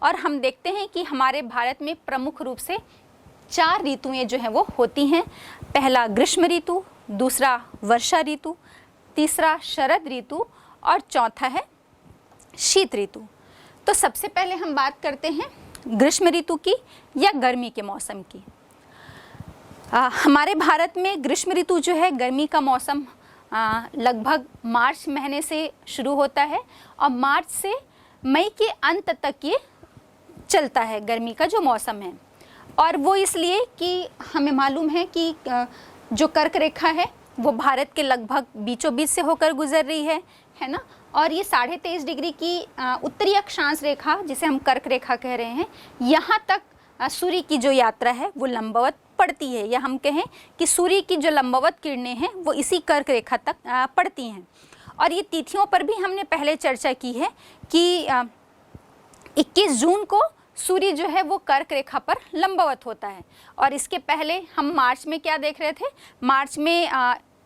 और हम देखते हैं कि हमारे भारत में प्रमुख रूप से 4 ऋतुएं जो हैं वो होती हैं। पहला ग्रीष्म ऋतु, दूसरा वर्षा ऋतु, तीसरा शरद ऋतु और चौथा है शीत ऋतु। तो सबसे पहले हम बात करते हैं ग्रीष्म ऋतु की या गर्मी के मौसम की। हमारे भारत में ग्रीष्म ऋतु जो है, गर्मी का मौसम लगभग मार्च महीने से शुरू होता है और मार्च से मई के अंत तक ये चलता है, गर्मी का जो मौसम है। और वो इसलिए कि हमें मालूम है कि जो कर्क रेखा है वो भारत के लगभग बीचों बीच से होकर गुजर रही है ना। और ये 23.5 डिग्री की उत्तरी अक्षांश रेखा, जिसे हम कर्क रेखा कह रहे हैं, यहाँ तक सूर्य की जो यात्रा है वो लंबवत पड़ती है, या हम कहें कि सूर्य की जो लंबवत किरणें हैं वो इसी कर्क रेखा तक पड़ती हैं। और ये तिथियों पर भी हमने पहले चर्चा की है कि 21 जून को सूर्य जो है वो कर्क रेखा पर लंबवत होता है। और इसके पहले हम मार्च में क्या देख रहे थे, मार्च में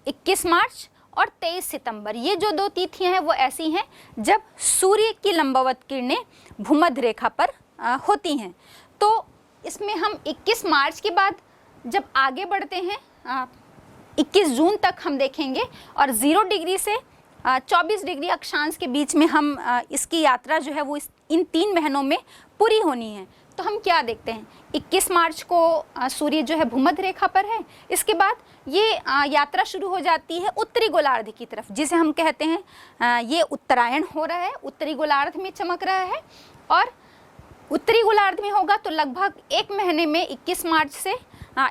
21 मार्च और 23 सितंबर, ये जो 2 तिथियां हैं वो ऐसी हैं जब सूर्य की लंबवत किरणें भूमध्य रेखा पर होती हैं। तो इसमें हम 21 मार्च के बाद जब आगे बढ़ते हैं 21 जून तक हम देखेंगे, और 0 डिग्री से 24 डिग्री अक्षांश के बीच में हम इसकी यात्रा जो है वो इन 3 महीनों में पूरी होनी है। तो हम क्या देखते हैं, 21 मार्च को सूर्य जो है भूमध्य रेखा पर है। इसके बाद ये यात्रा शुरू हो जाती है उत्तरी गोलार्ध की तरफ, जिसे हम कहते हैं ये उत्तरायण हो रहा है, उत्तरी गोलार्ध में चमक रहा है। और उत्तरी गोलार्ध में होगा तो लगभग 1 महीने में 21 मार्च से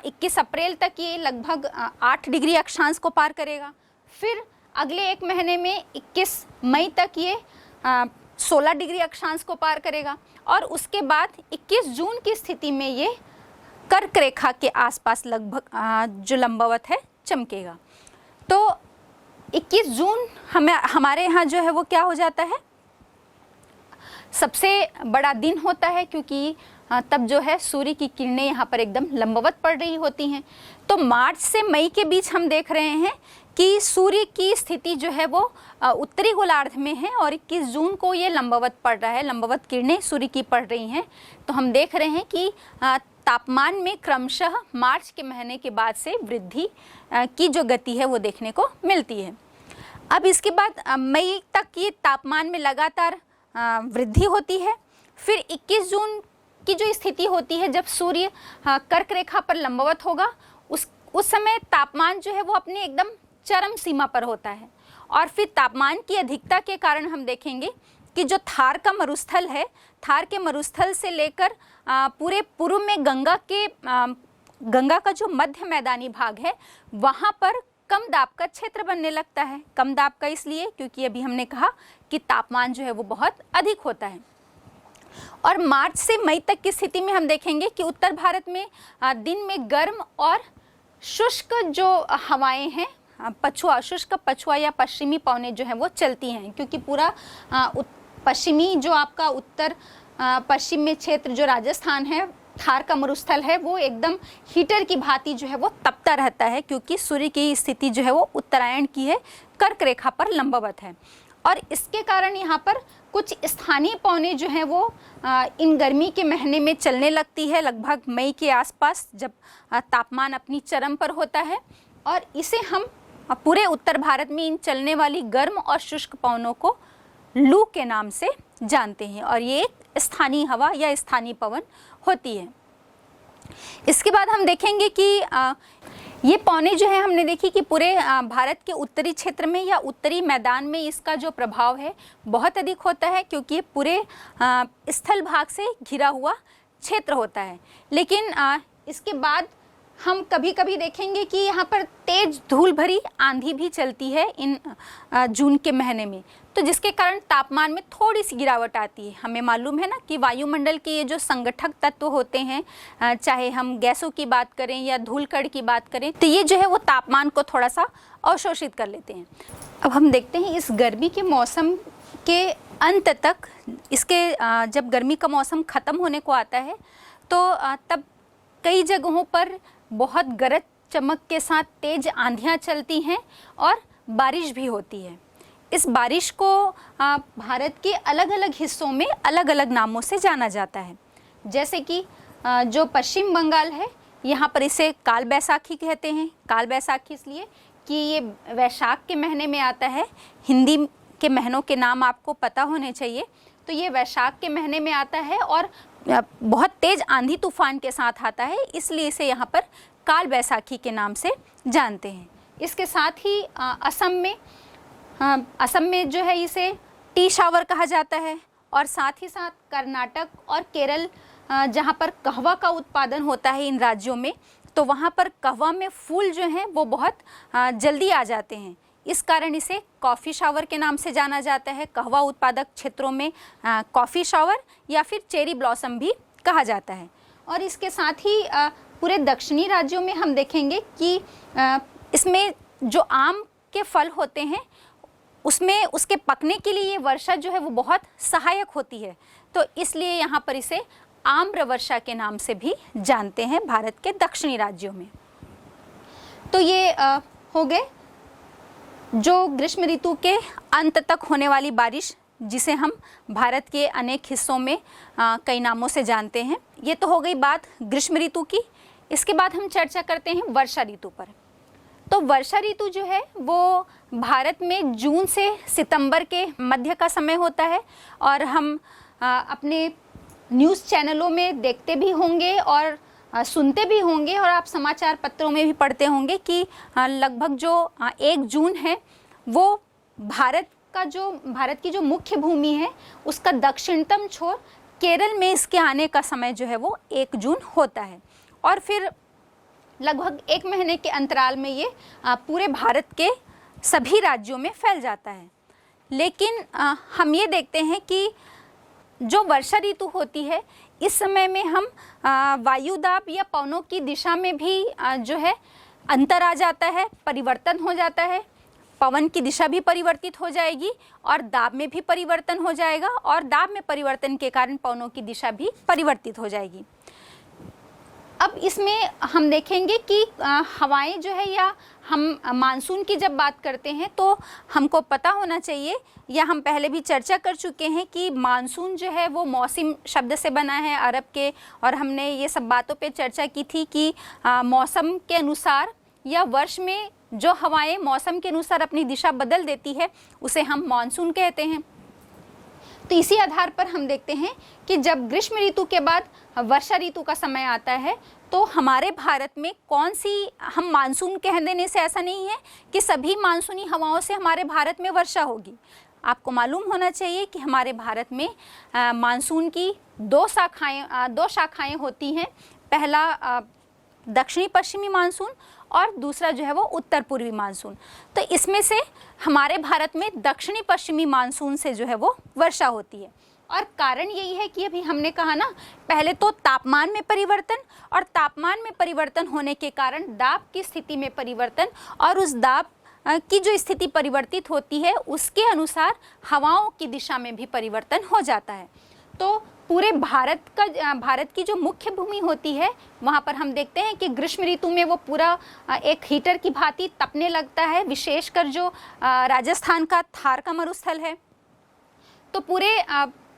21 अप्रैल तक ये लगभग 8 डिग्री अक्षांश को पार करेगा। फिर अगले 1 महीने में 21 मई तक ये 16 डिग्री अक्षांश को पार करेगा। और उसके बाद 21 जून की स्थिति में ये कर्क रेखा के आसपास लगभग जो लंबवत है चमकेगा। तो 21 जून हमारे यहाँ जो है वो क्या हो जाता है, सबसे बड़ा दिन होता है, क्योंकि तब जो है सूर्य की किरणें यहाँ पर एकदम लंबवत पड़ रही होती हैं। तो मार्च से मई के बीच हम देख रहे हैं कि सूर्य की स्थिति जो है वो उत्तरी गोलार्ध में है और 21 जून को ये लंबवत पड़ रहा है, लंबवत किरणें सूर्य की पड़ रही हैं। तो हम देख रहे हैं कि तापमान में क्रमशः मार्च के महीने के बाद से वृद्धि की जो गति है वो देखने को मिलती है। अब इसके बाद मई तक ये तापमान में लगातार वृद्धि होती है। फिर 21 जून की जो स्थिति होती है जब सूर्य कर्क रेखा पर लंबवत होगा, उस समय तापमान जो है वो अपनी एकदम चरम सीमा पर होता है। और फिर तापमान की अधिकता के कारण हम देखेंगे कि जो थार का मरुस्थल है, थार के मरुस्थल से लेकर पूरे पूर्व में गंगा का जो मध्य मैदानी भाग है, वहाँ पर कम दाब का क्षेत्र बनने लगता है। कम दाब का इसलिए क्योंकि अभी हमने कहा कि तापमान जो है वो बहुत अधिक होता है। और मार्च से मई तक की स्थिति में हम देखेंगे कि उत्तर भारत में दिन में गर्म और शुष्क जो हवाएं हैं, शुष्क पछुआ या पश्चिमी पवनें जो हैं वो चलती हैं, क्योंकि पूरा पश्चिमी जो आपका उत्तर पश्चिम में क्षेत्र जो राजस्थान है, थार का मरुस्थल है, वो एकदम हीटर की भांति जो है वो तपता रहता है, क्योंकि सूर्य की स्थिति जो है वो उत्तरायण की है, कर्क रेखा पर लंबवत है। और इसके कारण यहाँ पर कुछ स्थानीय पवनें जो हैं वो इन गर्मी के महीने में चलने लगती है, लगभग मई के आसपास जब तापमान अपनी चरम पर होता है। और इसे हम पूरे उत्तर भारत में इन चलने वाली गर्म और शुष्क पवनों को लू के नाम से जानते हैं, और ये एक स्थानीय हवा या स्थानीय पवन होती है। इसके बाद हम देखेंगे कि ये पवनें जो है हमने देखी कि पूरे भारत के उत्तरी क्षेत्र में या उत्तरी मैदान में इसका जो प्रभाव है बहुत अधिक होता है, क्योंकि ये पूरे स्थल भाग से घिरा हुआ क्षेत्र होता है। लेकिन इसके बाद हम कभी कभी देखेंगे कि यहाँ पर तेज धूल भरी आंधी भी चलती है इन जून के महीने में, तो जिसके कारण तापमान में थोड़ी सी गिरावट आती है। हमें मालूम है ना कि वायुमंडल के ये जो संगठक तत्व होते हैं, चाहे हम गैसों की बात करें या धूलकण की बात करें, तो ये जो है वो तापमान को थोड़ा सा अवशोषित कर लेते हैं। अब हम देखते हैं इस गर्मी के मौसम के अंत तक, इसके जब गर्मी का मौसम ख़त्म होने को आता है तो तब कई जगहों पर बहुत गरज चमक के साथ तेज आंधियाँ चलती हैं और बारिश भी होती है। इस बारिश को भारत के अलग अलग हिस्सों में अलग अलग नामों से जाना जाता है। जैसे कि जो पश्चिम बंगाल है, यहाँ पर इसे काल बैसाखी कहते हैं। काल बैसाखी इसलिए कि ये वैशाख के महीने में आता है। हिंदी के महीनों के नाम आपको पता होने चाहिए। तो ये वैशाख के महीने में आता है और बहुत तेज़ आंधी तूफान के साथ आता है, इसलिए इसे यहाँ पर काल बैसाखी के नाम से जानते हैं। इसके साथ ही असम में जो है इसे टी शावर कहा जाता है। और साथ ही साथ कर्नाटक और केरल, जहाँ पर कहवा का उत्पादन होता है इन राज्यों में, तो वहाँ पर कहवा में फूल जो हैं वो बहुत जल्दी आ जाते हैं। इस कारण इसे कॉफ़ी शावर के नाम से जाना जाता है। कहवा उत्पादक क्षेत्रों में कॉफ़ी शावर या फिर चेरी ब्लॉसम भी कहा जाता है। और इसके साथ ही पूरे दक्षिणी राज्यों में हम देखेंगे कि इसमें जो आम के फल होते हैं उसमें उसके पकने के लिए ये वर्षा जो है वो बहुत सहायक होती है। तो इसलिए यहाँ पर इसे आम्र वर्षा के नाम से भी जानते हैं भारत के दक्षिणी राज्यों में। तो ये हो गए जो ग्रीष्म ऋतु के अंत तक होने वाली बारिश, जिसे हम भारत के अनेक हिस्सों में कई नामों से जानते हैं। ये तो हो गई बात ग्रीष्म ऋतु की। इसके बाद हम चर्चा करते हैं वर्षा ऋतु पर। तो वर्षा ऋतु जो है वो भारत में जून से सितंबर के मध्य का समय होता है। और हम अपने न्यूज़ चैनलों में देखते भी होंगे और सुनते भी होंगे, और आप समाचार पत्रों में भी पढ़ते होंगे कि लगभग जो 1 जून है वो भारत की जो मुख्य भूमि है उसका दक्षिणतम छोर केरल में इसके आने का समय जो है वो 1 जून होता है। और फिर लगभग 1 महीने के अंतराल में ये पूरे भारत के सभी राज्यों में फैल जाता है। लेकिन हम ये देखते हैं कि जो वर्षा ऋतु होती है इस समय में हम वायुदाब या पवनों की दिशा में भी जो है अंतर आ जाता है, परिवर्तन हो जाता है। पवन की दिशा भी परिवर्तित हो जाएगी और दाब में भी परिवर्तन हो जाएगा, और दाब में परिवर्तन के कारण पवनों की दिशा भी परिवर्तित हो जाएगी। अब इसमें हम देखेंगे कि हवाएं जो है, या हम मानसून की जब बात करते हैं तो हमको पता होना चाहिए, या हम पहले भी चर्चा कर चुके हैं कि मानसून जो है वो मौसम शब्द से बना है अरब के, और हमने ये सब बातों पे चर्चा की थी कि मौसम के अनुसार या वर्ष में जो हवाएं मौसम के अनुसार अपनी दिशा बदल देती है उसे हम मानसून कहते हैं। तो इसी आधार पर हम देखते हैं कि जब ग्रीष्म ऋतु के बाद वर्षा ऋतु का समय आता है तो हमारे भारत में कौन सी, हम मानसून कह देने से ऐसा नहीं है कि सभी मानसूनी हवाओं से हमारे भारत में वर्षा होगी। आपको मालूम होना चाहिए कि हमारे भारत में मानसून की 2 शाखाएं होती हैं। पहला दक्षिणी पश्चिमी मानसून और दूसरा जो है वो उत्तर पूर्वी मानसून। तो इसमें से हमारे भारत में दक्षिणी पश्चिमी मानसून से जो है वो वर्षा होती है। और कारण यही है कि अभी हमने कहा ना, पहले तो तापमान में परिवर्तन, और तापमान में परिवर्तन होने के कारण दाब की स्थिति में परिवर्तन, और उस दाब की जो स्थिति परिवर्तित होती है उसके अनुसार हवाओं की दिशा में भी परिवर्तन हो जाता है। तो पूरे भारत की जो मुख्य भूमि होती है वहाँ पर हम देखते हैं कि ग्रीष्म ऋतु में वो पूरा एक हीटर की भांति तपने लगता है, विशेषकर जो राजस्थान का थार का मरुस्थल है। तो पूरे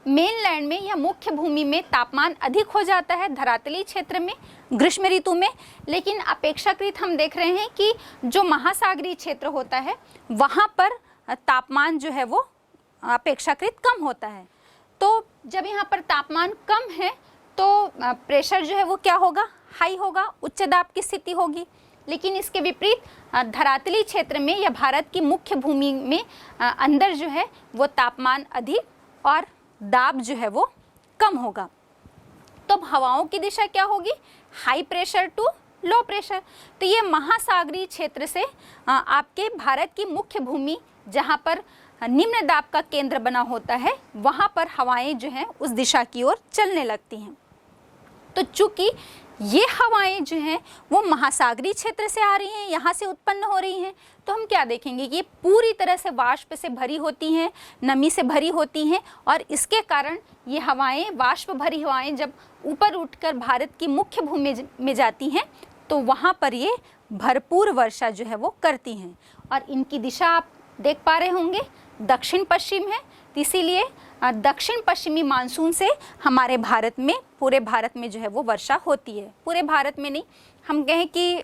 मेनलैंड में या मुख्य भूमि में तापमान अधिक हो जाता है धरातली क्षेत्र में ग्रीष्म ऋतु में, लेकिन अपेक्षाकृत हम देख रहे हैं कि जो महासागरीय क्षेत्र होता है वहाँ पर तापमान जो है वो अपेक्षाकृत कम होता है। तो जब यहाँ पर तापमान कम है तो प्रेशर जो है वो क्या होगा, हाई होगा, उच्च दाब की स्थिति होगी। लेकिन इसके विपरीत धरातली क्षेत्र में या भारत की मुख्य भूमि में अंदर जो है वो तापमान अधिक और दाब जो है वो कम होगा। तो अब हवाओं की दिशा क्या होगी, high pressure to low pressure. तो ये महासागरीय क्षेत्र से आपके भारत की मुख्य भूमि जहाँ पर निम्न दाब का केंद्र बना होता है वहाँ पर हवाएं जो हैं उस दिशा की ओर चलने लगती हैं। तो चूंकि ये हवाएं जो हैं वो महासागरीय क्षेत्र से आ रही हैं, यहाँ से उत्पन्न हो रही हैं, तो हम क्या देखेंगे कि ये पूरी तरह से वाष्प से भरी होती हैं, नमी से भरी होती हैं, और इसके कारण ये हवाएं, वाष्प भरी हवाएं जब ऊपर उठकर भारत की मुख्य भूमि में जाती हैं तो वहाँ पर ये भरपूर वर्षा जो है वो करती हैं। और इनकी दिशा आप देख पा रहे होंगे, दक्षिण पश्चिम है, तो इसीलिए दक्षिण पश्चिमी मानसून से हमारे भारत में, पूरे भारत में जो है वो वर्षा होती है। पूरे भारत में नहीं, हम कहें कि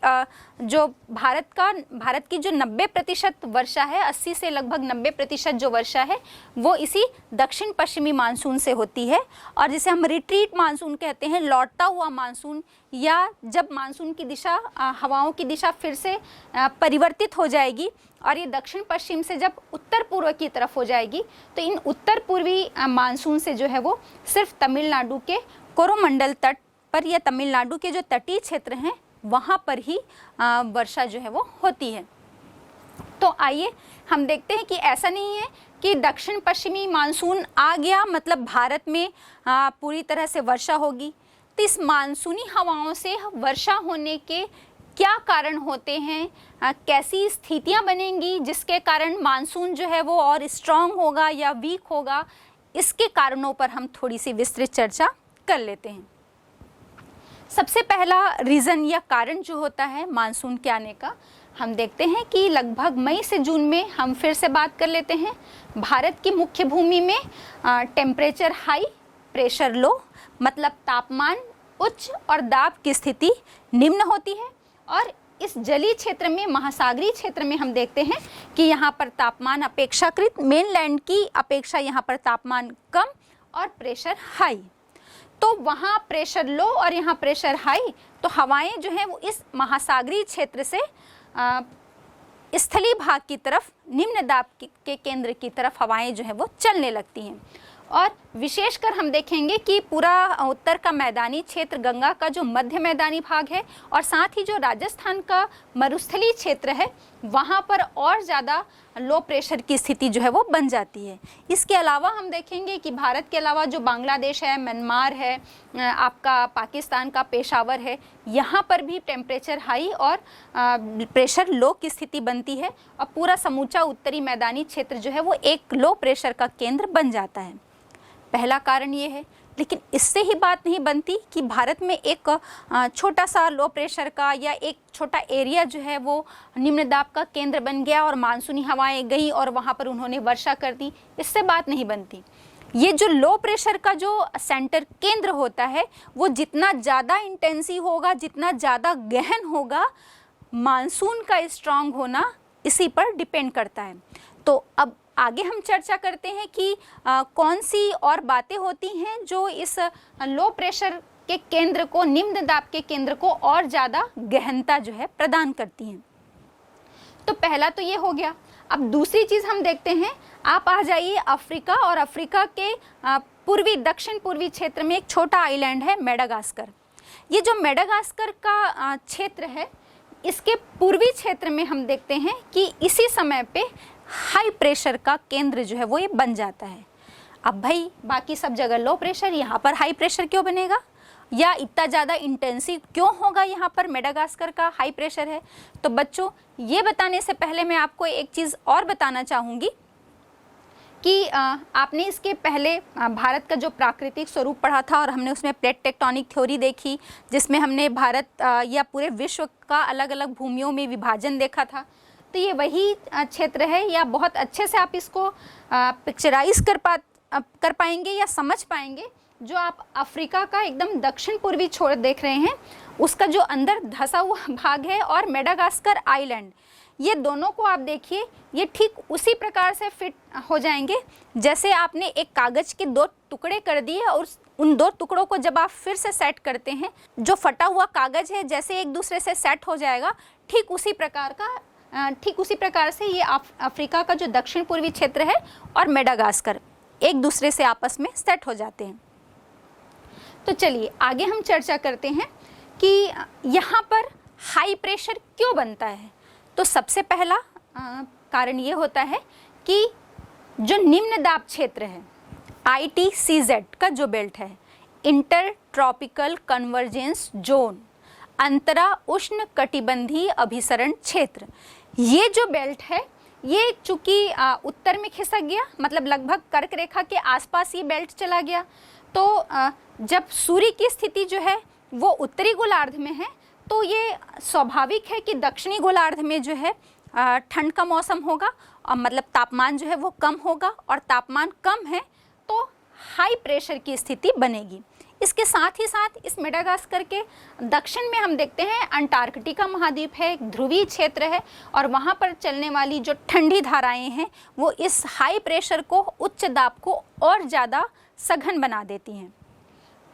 जो भारत की जो 90% वर्षा है, 80 से लगभग 90% जो वर्षा है वो इसी दक्षिण पश्चिमी मानसून से होती है। और जिसे हम रिट्रीट मानसून कहते हैं, लौटता हुआ मानसून, या जब मानसून की दिशा, हवाओं की दिशा फिर से परिवर्तित हो जाएगी और ये दक्षिण पश्चिम से जब उत्तर पूर्व की तरफ हो जाएगी, तो इन उत्तर पूर्वी मानसून से जो है वो सिर्फ तमिलनाडु के कोरोमंडल तट पर या तमिलनाडु के जो तटीय क्षेत्र हैं वहाँ पर ही वर्षा जो है वो होती है। तो आइए हम देखते हैं कि ऐसा नहीं है कि दक्षिण पश्चिमी मानसून आ गया मतलब भारत में पूरी तरह से वर्षा होगी। तो इस मानसूनी हवाओं से वर्षा होने के क्या कारण होते हैं, कैसी स्थितियां बनेंगी जिसके कारण मानसून जो है वो और स्ट्रांग होगा या वीक होगा, इसके कारणों पर हम थोड़ी सी विस्तृत चर्चा कर लेते हैं। सबसे पहला रीज़न या कारण जो होता है मानसून के आने का, हम देखते हैं कि लगभग मई से जून में, हम फिर से बात कर लेते हैं, भारत की मुख्य भूमि में टेम्परेचर हाई, प्रेशर लो, मतलब तापमान उच्च और दाब की स्थिति निम्न होती है। और इस जलीय क्षेत्र में, महासागरीय क्षेत्र में हम देखते हैं कि यहाँ पर तापमान अपेक्षाकृत मेनलैंड की अपेक्षा यहाँ पर तापमान कम और प्रेशर हाई। तो वहाँ प्रेशर लो और यहाँ प्रेशर हाई, तो हवाएं जो हैं वो इस महासागरीय क्षेत्र से स्थलीय भाग की तरफ, निम्न दाब के केंद्र की तरफ हवाएं जो है वो चलने लगती हैं। और विशेषकर हम देखेंगे कि पूरा उत्तर का मैदानी क्षेत्र, गंगा का जो मध्य मैदानी भाग है और साथ ही जो राजस्थान का मरुस्थलीय क्षेत्र है, वहाँ पर और ज़्यादा लो प्रेशर की स्थिति जो है वो बन जाती है। इसके अलावा हम देखेंगे कि भारत के अलावा जो बांग्लादेश है, म्यांमार है, आपका पाकिस्तान का पेशावर है, यहाँ पर भी टेम्परेचर हाई और प्रेशर लो की स्थिति बनती है और पूरा समूचा उत्तरी मैदानी क्षेत्र जो है वो एक लो प्रेशर का केंद्र बन जाता है। पहला कारण ये है। लेकिन इससे ही बात नहीं बनती कि भारत में एक छोटा सा लो प्रेशर का या एक छोटा एरिया जो है वो निम्न दाब का केंद्र बन गया और मानसूनी हवाएं गई और वहाँ पर उन्होंने वर्षा कर दी, इससे बात नहीं बनती। ये जो लो प्रेशर का जो सेंटर केंद्र होता है वो जितना ज़्यादा इंटेंसिव होगा, जितना ज़्यादा गहन होगा, मानसून का स्ट्रांग होना इसी पर डिपेंड करता है। तो अब आगे हम चर्चा करते हैं कि कौन सी और बातें होती हैं जो इस लो प्रेशर के केंद्र को, निम्न दाब के केंद्र को और ज़्यादा गहनता जो है प्रदान करती हैं। तो पहला तो ये हो गया। अब दूसरी चीज़ हम देखते हैं, आप आ जाइए अफ्रीका, और अफ्रीका के पूर्वी, दक्षिण पूर्वी क्षेत्र में एक छोटा आइलैंड है मेडागास्कर। ये जो मेडागास्कर का क्षेत्र है, इसके पूर्वी क्षेत्र में हम देखते हैं कि इसी समय पे हाई प्रेशर का केंद्र जो है वो ये बन जाता है। अब भाई बाकी सब जगह लो प्रेशर, यहाँ पर हाई प्रेशर क्यों बनेगा, या इतना ज़्यादा इंटेंसिव क्यों होगा यहाँ पर मेडागास्कर का हाई प्रेशर है? तो बच्चों, ये बताने से पहले मैं आपको एक चीज़ और बताना चाहूँगी कि आपने इसके पहले भारत का जो प्राकृतिक स्वरूप पढ़ा था और हमने उसमें प्लेट टेक्टोनिक थ्योरी देखी, जिसमें हमने भारत या पूरे विश्व का अलग अलग भूमियों में विभाजन देखा था। तो ये वही क्षेत्र है, या बहुत अच्छे से आप इसको पिक्चराइज कर पाएंगे या समझ पाएंगे। जो आप अफ्रीका का एकदम दक्षिण पूर्वी छोर देख रहे हैं, उसका जो अंदर धंसा हुआ भाग है और मेडागास्कर आइलैंड, ये दोनों को आप देखिए, ये ठीक उसी प्रकार से फिट हो जाएंगे जैसे आपने एक कागज़ के दो टुकड़े कर दिए और उन दो टुकड़ों को जब आप फिर से सेट करते हैं, जो फटा हुआ कागज़ है जैसे एक दूसरे से सेट हो जाएगा, ठीक उसी प्रकार से ये अफ्रीका का जो दक्षिण पूर्वी क्षेत्र है और मेडागास्कर एक दूसरे से आपस में सेट हो जाते हैं। तो चलिए आगे हम चर्चा करते हैं कि यहाँ पर हाई प्रेशर क्यों बनता है। तो सबसे पहला कारण ये होता है कि जो निम्न दाब क्षेत्र है, ITCZ का जो बेल्ट है, इंटर ट्रॉपिकल कन्वर्जेंस जोन, अंतरा उष्ण कटिबंधीय अभिसरण क्षेत्र, ये जो बेल्ट है, ये चूँकि उत्तर में खिसक गया, मतलब लगभग कर्क रेखा के आसपास ये बेल्ट चला गया। तो जब सूर्य की स्थिति जो है वो उत्तरी गोलार्ध में है, तो ये स्वाभाविक है कि दक्षिणी गोलार्ध में जो है ठंड का मौसम होगा और मतलब तापमान जो है वो कम होगा, और तापमान कम है तो हाई प्रेशर की स्थिति बनेगी। इसके साथ ही साथ इस मेडागास्कर के दक्षिण में हम देखते हैं अंटार्कटिका महाद्वीप है, एक ध्रुवीय क्षेत्र है, और वहाँ पर चलने वाली जो ठंडी धाराएं हैं वो इस हाई प्रेशर को, उच्च दाब को और ज़्यादा सघन बना देती हैं।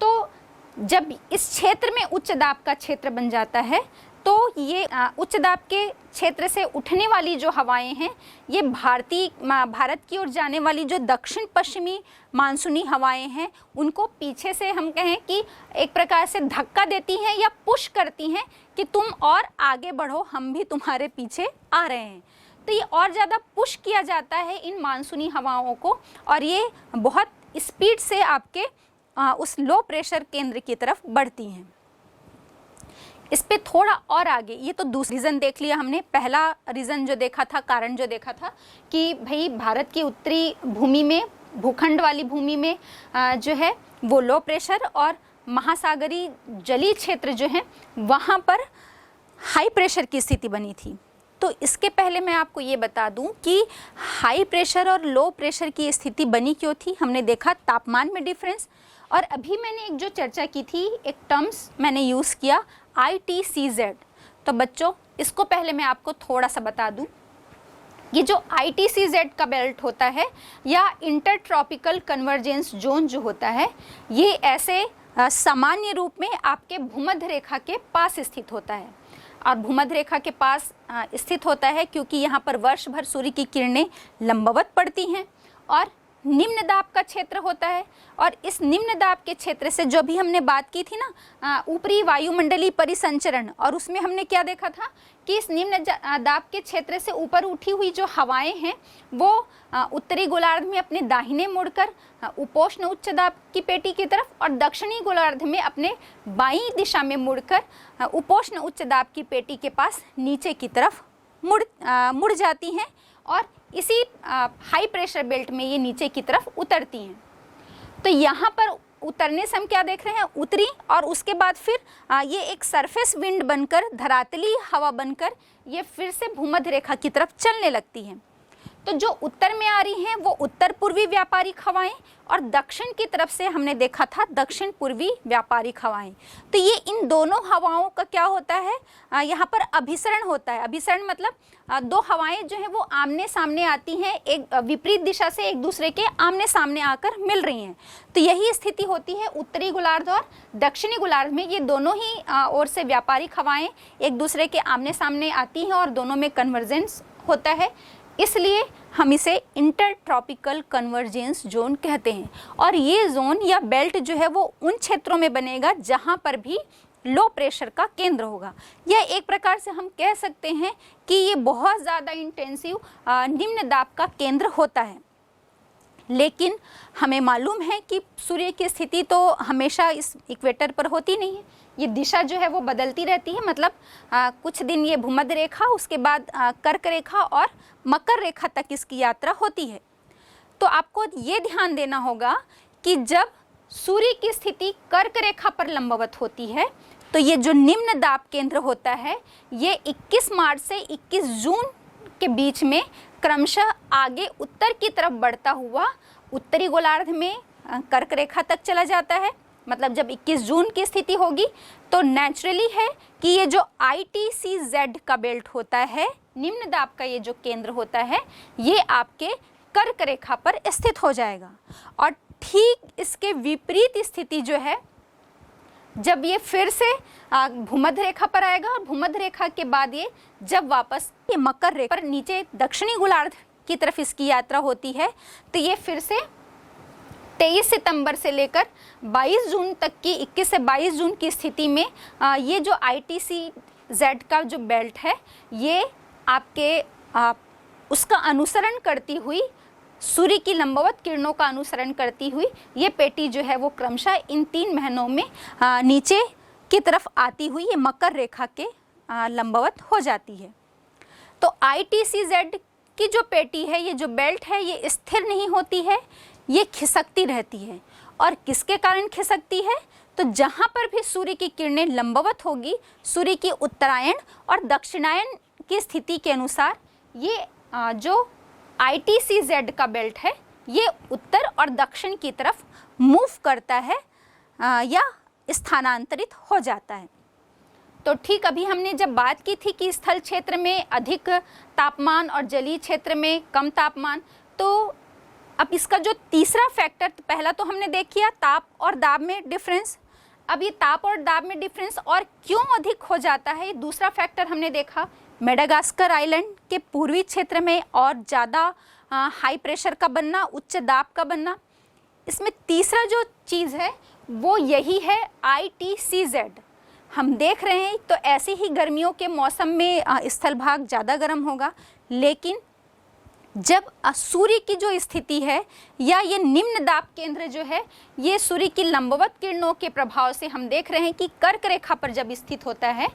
तो जब इस क्षेत्र में उच्च दाब का क्षेत्र बन जाता है तो ये उच्च दाब के क्षेत्र से उठने वाली जो हवाएं हैं ये भारत की ओर जाने वाली जो दक्षिण पश्चिमी मानसूनी हवाएं हैं उनको पीछे से हम कहें कि एक प्रकार से धक्का देती हैं या पुश करती हैं कि तुम और आगे बढ़ो, हम भी तुम्हारे पीछे आ रहे हैं। तो ये और ज़्यादा पुश किया जाता है इन मानसूनी हवाओं को, और ये बहुत स्पीड से आपके उस लो प्रेशर केंद्र की तरफ बढ़ती हैं। इस पे थोड़ा और आगे, ये तो दूसरा रीज़न देख लिया हमने। पहला रीज़न जो देखा था, कारण जो देखा था कि भाई भारत की उत्तरी भूमि में, भूखंड वाली भूमि में जो है वो लो प्रेशर, और महासागरीय जलीय क्षेत्र जो है वहाँ पर हाई प्रेशर की स्थिति बनी थी। तो इसके पहले मैं आपको ये बता दूं कि हाई प्रेशर और लो प्रेशर की स्थिति बनी क्यों थी। हमने देखा तापमान में डिफरेंस, और अभी मैंने एक जो चर्चा की थी, एक टर्म्स मैंने यूज़ किया ITCZ। तो बच्चों इसको पहले मैं आपको थोड़ा सा बता दूं। ये जो ITCZ का बेल्ट होता है या इंटर ट्रॉपिकल कन्वर्जेंस जोन जो होता है, ये ऐसे सामान्य रूप में आपके भूमध्य रेखा के पास स्थित होता है। और भूमध्य रेखा के पास स्थित होता है क्योंकि यहाँ पर वर्ष भर सूर्य की किरणें लंबवत पड़ती हैं, और निम्न दाब का क्षेत्र होता है। और इस निम्न दाब के क्षेत्र से जो भी हमने बात की थी ना, ऊपरी वायुमंडलीय परिसंचरण, और उसमें हमने क्या देखा था कि इस निम्न दाब के क्षेत्र से ऊपर उठी हुई जो हवाएं हैं वो उत्तरी गोलार्ध में अपने दाहिने मुड़कर उपोष्ण उच्च दाब की पेटी की तरफ, और दक्षिणी गोलार्ध में अपने बाईं दिशा में मुड़कर उपोष्ण उच्च दाब की पेटी के पास नीचे की तरफ मुड़ जाती हैं, और इसी हाई प्रेशर बेल्ट में ये नीचे की तरफ उतरती हैं। तो यहाँ पर उतरने से हम क्या देख रहे हैं, उतरी, और उसके बाद फिर ये एक सरफेस विंड बनकर, धरातली हवा बनकर ये फिर से भूमध्य रेखा की तरफ चलने लगती हैं। तो जो उत्तर में आ रही हैं वो उत्तर पूर्वी व्यापारिक हवाएं, और दक्षिण की तरफ से हमने देखा था दक्षिण पूर्वी व्यापारिक हवाएं। तो ये इन दोनों हवाओं का क्या होता है, यहाँ पर अभिसरण होता है। अभिसरण मतलब दो हवाएं जो हैं वो आमने सामने आती हैं, एक विपरीत दिशा से एक दूसरे के आमने सामने आकर मिल रही हैं। तो यही स्थिति होती है उत्तरी गोलार्ध और दक्षिणी गोलार्ध में। ये दोनों ही ओर से व्यापारिक हवाएं एक दूसरे के आमने सामने आती हैं और दोनों में कन्वर्जेंस होता है, इसलिए हम इसे इंटर ट्रॉपिकल कन्वर्जेंस जोन कहते हैं। और ये जोन या बेल्ट जो है वो उन क्षेत्रों में बनेगा जहाँ पर भी लो प्रेशर का केंद्र होगा। यह एक प्रकार से हम कह सकते हैं कि ये बहुत ज़्यादा इंटेंसिव निम्न दाब का केंद्र होता है। लेकिन हमें मालूम है कि सूर्य की स्थिति तो हमेशा इस इक्वेटर पर होती नहीं है, ये दिशा जो है वो बदलती रहती है। मतलब कुछ दिन ये भूमध्य रेखा, उसके बाद कर्क रेखा और मकर रेखा तक इसकी यात्रा होती है। तो आपको ये ध्यान देना होगा कि जब सूर्य की स्थिति कर्क रेखा पर लंबवत होती है तो ये जो निम्न दाब केंद्र होता है ये 21 मार्च से 21 जून के बीच में क्रमशः आगे उत्तर की तरफ बढ़ता हुआ उत्तरी गोलार्ध में कर्क रेखा तक चला जाता है। मतलब जब 21 जून की स्थिति होगी तो नेचुरली है कि ये जो ITCZ का बेल्ट होता है, निम्न दाब का ये जो केंद्र होता है, ये आपके कर्क रेखा पर स्थित हो जाएगा। और ठीक इसके विपरीत स्थिति जो है, जब ये फिर से भूमध्य रेखा पर आएगा और भूमध्य रेखा के बाद ये जब वापस ये मकर रेखा पर नीचे दक्षिणी गोलार्ध की तरफ इसकी यात्रा होती है, तो ये फिर से 23 सितंबर से लेकर 22 जून तक की, 21 से 22 जून की स्थिति में ये जो ITCZ का जो बेल्ट है ये आपके उसका अनुसरण करती हुई, सूर्य की लंबवत किरणों का अनुसरण करती हुई ये पेटी जो है वो क्रमशः इन 3 महीनों में नीचे की तरफ आती हुई ये मकर रेखा के लंबवत हो जाती है। तो ITCZ की जो पेटी है, ये जो बेल्ट है, ये स्थिर नहीं होती है, ये खिसकती रहती है। और किसके कारण खिसकती है? तो जहाँ पर भी सूर्य की किरणें लंबवत होगी, सूर्य की उत्तरायण और दक्षिणायन की स्थिति के अनुसार ये जो ITCZ का बेल्ट है ये उत्तर और दक्षिण की तरफ मूव करता है या स्थानांतरित हो जाता है। तो ठीक अभी हमने जब बात की थी कि स्थल क्षेत्र में अधिक तापमान और जलीय क्षेत्र में कम तापमान, तो अब इसका जो तीसरा फैक्टर, पहला तो हमने देख लिया ताप और दाब में डिफरेंस, अब ये ताप और दाब में डिफरेंस और क्यों अधिक हो जाता है, दूसरा फैक्टर हमने देखा मेडागास्कर आइलैंड के पूर्वी क्षेत्र में और ज़्यादा हाई प्रेशर का बनना, उच्च दाब का बनना। इसमें तीसरा जो चीज़ है वो यही है ITCZ। हम देख रहे हैं तो ऐसे ही गर्मियों के मौसम में स्थल भाग ज़्यादा गर्म होगा, लेकिन जब सूर्य की जो स्थिति है या ये निम्न दाब केंद्र जो है ये सूर्य की लंबवत किरणों के प्रभाव से हम देख रहे हैं कि कर्क रेखा पर जब स्थित होता है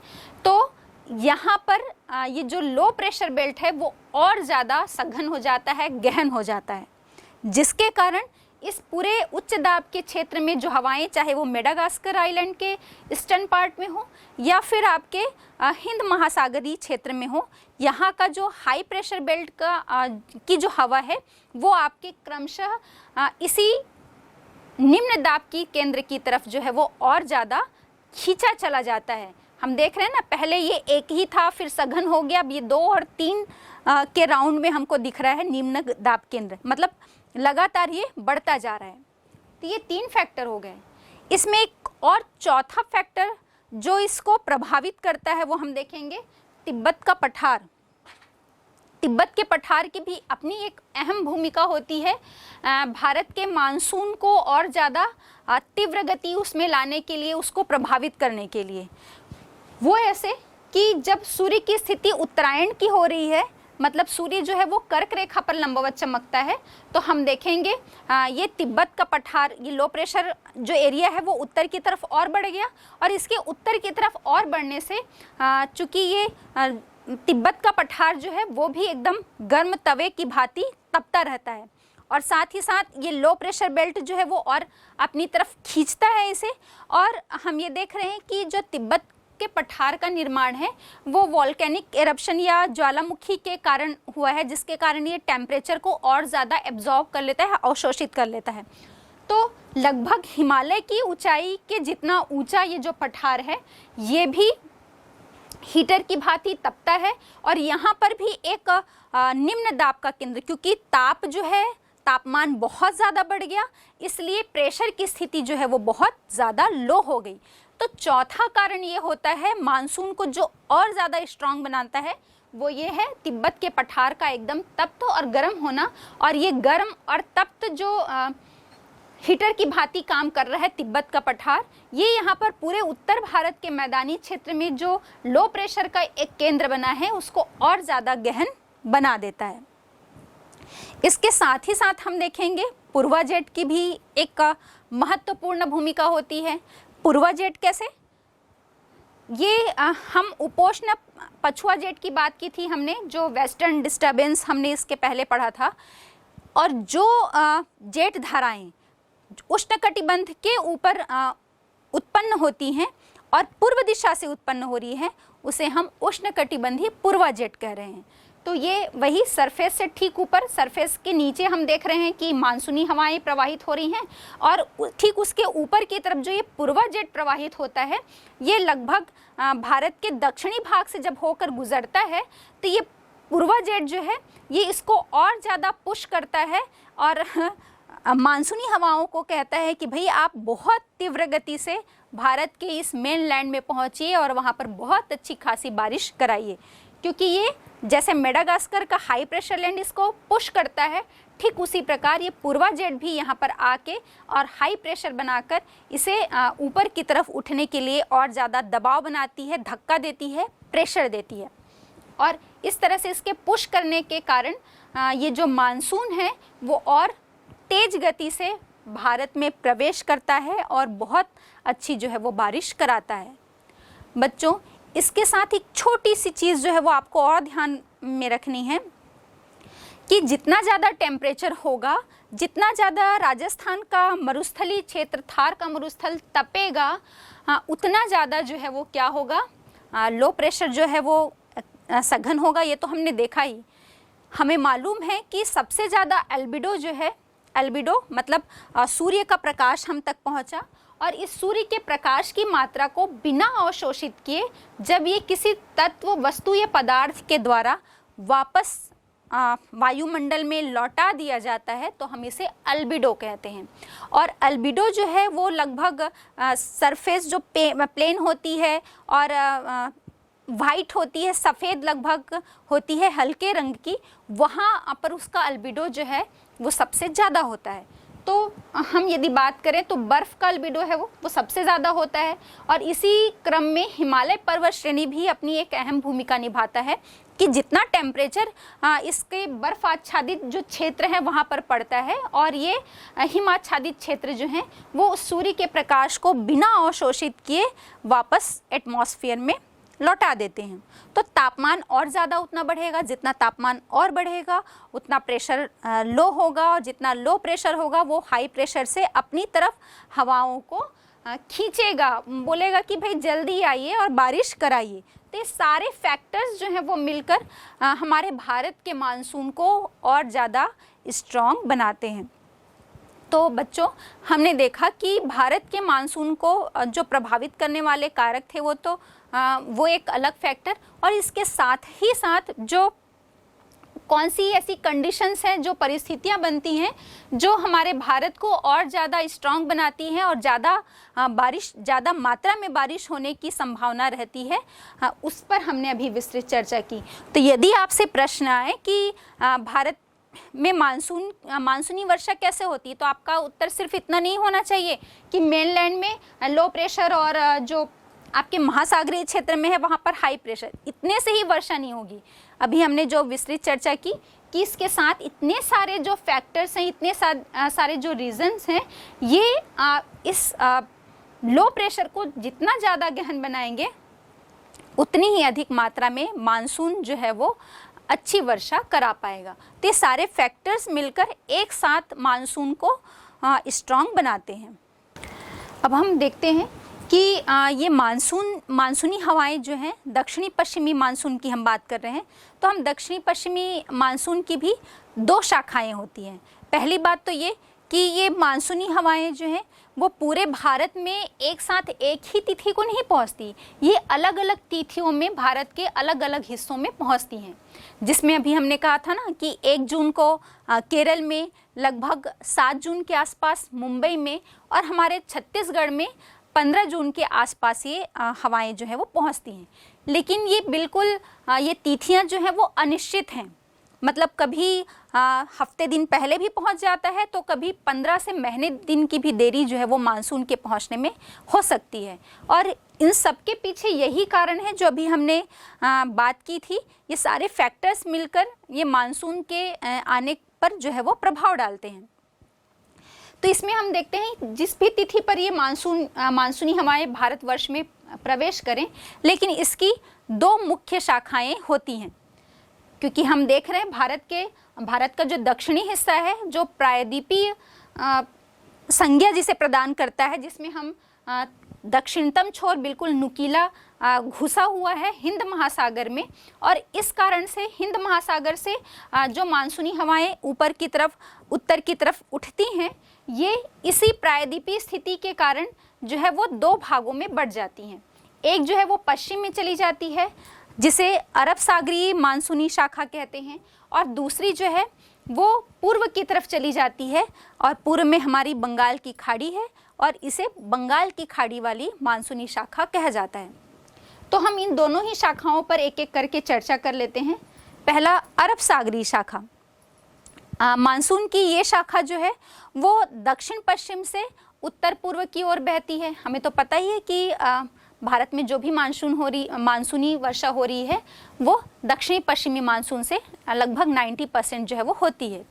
तो यहाँ पर ये जो लो प्रेशर बेल्ट है वो और ज़्यादा सघन हो जाता है, गहन हो जाता है, जिसके कारण इस पूरे उच्च दाब के क्षेत्र में जो हवाएं, चाहे वो मेडागास्कर आइलैंड के ईस्टर्न पार्ट में हो या फिर आपके हिंद महासागरीय क्षेत्र में हो, यहाँ का जो हाई प्रेशर बेल्ट की जो हवा है वो आपके क्रमशः इसी निम्न दाब की केंद्र की तरफ जो है वो और ज़्यादा खींचा चला जाता है। हम देख रहे हैं ना, पहले ये एक ही था, फिर सघन हो गया, अब ये 2 और 3 के राउंड में हमको दिख रहा है निम्न दाब केंद्र, मतलब लगातार ये बढ़ता जा रहा है। तो ये 3 फैक्टर हो गए। इसमें एक और चौथा फैक्टर जो इसको प्रभावित करता है वो हम देखेंगे तिब्बत का पठार। तिब्बत के पठार की भी अपनी एक अहम भूमिका होती है भारत के मानसून को और ज़्यादा तीव्र गति उसमें लाने के लिए, उसको प्रभावित करने के लिए। वो ऐसे कि जब सूर्य की स्थिति उत्तरायण की हो रही है, मतलब सूर्य जो है वो कर्क रेखा पर लंबवत चमकता है, तो हम देखेंगे ये तिब्बत का पठार, ये लो प्रेशर जो एरिया है वो उत्तर की तरफ और बढ़ गया, और इसके उत्तर की तरफ और बढ़ने से चूँकि ये तिब्बत का पठार जो है वो भी एकदम गर्म तवे की भांति तपता रहता है, और साथ ही साथ ये लो प्रेशर बेल्ट जो है वो और अपनी तरफ खींचता है इसे। और हम ये देख रहे हैं कि जो तिब्बत के पठार का निर्माण है वो वॉल्केनिक एरप्शन या ज्वालामुखी के कारण हुआ है, जिसके कारण ये टेम्परेचर को और ज़्यादा एब्जॉर्ब कर लेता है, अवशोषित कर लेता है। तो लगभग हिमालय की ऊंचाई के जितना ऊंचा ये जो पठार है ये भी हीटर की भांति तपता है, और यहाँ पर भी एक निम्न दाब का केंद्र, क्योंकि ताप जो है, तापमान बहुत ज़्यादा बढ़ गया, इसलिए प्रेशर की स्थिति जो है वो बहुत ज़्यादा लो हो गई। तो चौथा कारण ये होता है मानसून को जो और ज़्यादा स्ट्रांग बनाता है वो ये है तिब्बत के पठार का एकदम तप्त और गर्म होना। और ये गर्म और तप्त जो हीटर की भांति काम कर रहा है तिब्बत का पठार, ये यहाँ पर पूरे उत्तर भारत के मैदानी क्षेत्र में जो लो प्रेशर का एक केंद्र बना है उसको और ज़्यादा गहन बना देता है। इसके साथ ही साथ हम देखेंगे पूर्वा जेट की भी एक महत्वपूर्ण भूमिका होती है। पूर्वा जेट कैसे? ये हम उपोष्ण पछुआ जेट की बात की थी हमने, जो वेस्टर्न डिस्टर्बेंस हमने इसके पहले पढ़ा था, और जो जेट धाराएं उष्णकटिबंध के ऊपर उत्पन्न होती हैं और पूर्व दिशा से उत्पन्न हो रही है उसे हम उष्णकटिबंधीय पूर्वा जेट कह रहे हैं। तो ये वही सरफेस से ठीक ऊपर, सरफेस के नीचे हम देख रहे हैं कि मानसूनी हवाएं प्रवाहित हो रही हैं, और ठीक उसके ऊपर की तरफ जो ये पूर्वा जेट प्रवाहित होता है ये लगभग भारत के दक्षिणी भाग से जब होकर गुजरता है तो ये पूर्वा जेट जो है ये इसको और ज़्यादा पुश करता है और मानसूनी हवाओं को कहता है कि भाई आप बहुत तीव्र गति से भारत के इस मेनलैंड में पहुंचिए और वहाँ पर बहुत अच्छी खासी बारिश कराइए, क्योंकि ये जैसे मेडागास्कर का हाई प्रेशर लैंड इसको पुश करता है, ठीक उसी प्रकार ये पूर्वा जेट भी यहाँ पर आके और हाई प्रेशर बनाकर इसे ऊपर की तरफ उठने के लिए और ज़्यादा दबाव बनाती है, धक्का देती है, प्रेशर देती है, और इस तरह से इसके पुश करने के कारण ये जो मानसून है वो और तेज गति से भारत में प्रवेश करता है और बहुत अच्छी जो है वो बारिश कराता है। बच्चों, इसके साथ एक छोटी सी चीज़ जो है वो आपको और ध्यान में रखनी है कि जितना ज़्यादा टेम्परेचर होगा, जितना ज़्यादा राजस्थान का मरुस्थलीय क्षेत्र, थार का मरुस्थल तपेगा, उतना ज़्यादा जो है वो क्या होगा, लो प्रेशर जो है वो सघन होगा। ये तो हमने देखा ही। हमें मालूम है कि सबसे ज़्यादा एल्बिडो जो है, एल्बिडो मतलब सूर्य का प्रकाश हम तक पहुंचा, और इस सूर्य के प्रकाश की मात्रा को बिना अवशोषित किए जब ये किसी तत्व, वस्तु या पदार्थ के द्वारा वापस वायुमंडल में लौटा दिया जाता है तो हम इसे अल्बिडो कहते हैं। और अल्बिडो जो है वो लगभग सरफेस जो प्लेन होती है और वाइट होती है, सफ़ेद लगभग होती है, हल्के रंग की, वहाँ पर उसका अल्बिडो जो है वो सबसे ज़्यादा होता है। तो हम यदि बात करें तो बर्फ़ का अल्बिडो है वो सबसे ज़्यादा होता है। और इसी क्रम में हिमालय पर्वत श्रेणी भी अपनी एक अहम भूमिका निभाता है कि जितना टेम्परेचर इसके बर्फ़ आच्छादित जो क्षेत्र हैं वहाँ पर पड़ता है, और ये हिमाच्छादित क्षेत्र जो हैं वो सूर्य के प्रकाश को बिना अवशोषित किए वापस एटमॉस्फेयर में लौटा देते हैं। तो तापमान और ज़्यादा उतना बढ़ेगा, जितना तापमान और बढ़ेगा उतना प्रेशर लो होगा, और जितना लो प्रेशर होगा वो हाई प्रेशर से अपनी तरफ हवाओं को खींचेगा, बोलेगा कि भाई जल्दी आइए और बारिश कराइए। तो ये सारे फैक्टर्स जो हैं वो मिलकर हमारे भारत के मानसून को और ज़्यादा स्ट्रॉन्ग बनाते हैं। तो बच्चों, हमने देखा कि भारत के मानसून को जो प्रभावित करने वाले कारक थे वो एक अलग फैक्टर, और इसके साथ ही साथ जो कौन सी ऐसी कंडीशंस हैं, जो परिस्थितियां बनती हैं जो हमारे भारत को और ज़्यादा स्ट्रॉन्ग बनाती हैं और ज़्यादा मात्रा में बारिश होने की संभावना रहती है, उस पर हमने अभी विस्तृत चर्चा की। तो यदि आपसे प्रश्न आए कि भारत में मानसूनी वर्षा कैसे होती है, तो आपका उत्तर सिर्फ इतना नहीं होना चाहिए कि मेनलैंड में लो प्रेशर और जो आपके महासागरीय क्षेत्र में है वहाँ पर हाई प्रेशर, इतने से ही वर्षा नहीं होगी। अभी हमने जो विस्तृत चर्चा की कि इसके साथ इतने सारे जो फैक्टर्स हैं, इतने सारे जो रीजंस हैं, ये इस लो प्रेशर को जितना ज़्यादा गहन बनाएंगे उतनी ही अधिक मात्रा में मानसून जो है वो अच्छी वर्षा करा पाएगा। तो ये सारे फैक्टर्स मिलकर एक साथ मानसून को स्ट्रॉन्ग बनाते हैं। अब हम देखते हैं कि ये मानसूनी हवाएं जो हैं, दक्षिणी पश्चिमी मानसून की हम बात कर रहे हैं, तो हम दक्षिणी पश्चिमी मानसून की भी दो शाखाएं होती हैं। पहली बात तो ये कि ये मानसूनी हवाएं जो हैं वो पूरे भारत में एक साथ एक ही तिथि को नहीं पहुंचती, ये अलग अलग तिथियों में भारत के अलग अलग हिस्सों में पहुंचती हैं। जिसमें अभी हमने कहा था ना कि 1 जून को केरल में, लगभग 7 जून के आसपास मुंबई में, और हमारे छत्तीसगढ़ में 15 जून के आसपास ये हवाएं जो है वो पहुंचती हैं। लेकिन ये बिल्कुल ये तिथियां जो हैं वो अनिश्चित हैं, मतलब कभी हफ्ते दिन पहले भी पहुंच जाता है, तो कभी 15 से महीने दिन की भी देरी जो है वो मानसून के पहुंचने में हो सकती है। और इन सब के पीछे यही कारण है जो अभी हमने बात की थी, ये सारे फैक्टर्स मिलकर ये मानसून के आने पर जो है वो प्रभाव डालते हैं। तो इसमें हम देखते हैं जिस भी तिथि पर ये मानसूनी हवाएं भारतवर्ष में प्रवेश करें, लेकिन इसकी 2 मुख्य शाखाएं होती हैं, क्योंकि हम देख रहे हैं भारत का जो दक्षिणी हिस्सा है, जो प्रायद्वीपीय संज्ञा जिसे प्रदान करता है, जिसमें हम दक्षिणतम छोर बिल्कुल नुकीला घुसा हुआ है हिंद महासागर में, और इस कारण से हिंद महासागर से जो मानसूनी हवाएं ऊपर की तरफ, उत्तर की तरफ उठती हैं, ये इसी प्रायद्वीपीय स्थिति के कारण जो है वो 2 भागों में बढ़ जाती हैं। एक जो है वो पश्चिम में चली जाती है, जिसे अरब सागरीय मानसूनी शाखा कहते हैं, और दूसरी जो है वो पूर्व की तरफ चली जाती है, और पूर्व में हमारी बंगाल की खाड़ी है, और इसे बंगाल की खाड़ी वाली मानसूनी शाखा कहा जाता है। तो हम इन दोनों ही शाखाओं पर एक एक करके चर्चा कर लेते हैं। पहला, अरब सागरीय शाखा। मानसून की ये शाखा जो है वो दक्षिण पश्चिम से उत्तर पूर्व की ओर बहती है। हमें तो पता ही है कि भारत में जो भी मानसूनी वर्षा हो रही है वो दक्षिणी पश्चिमी मानसून से लगभग 90% जो है वो होती है।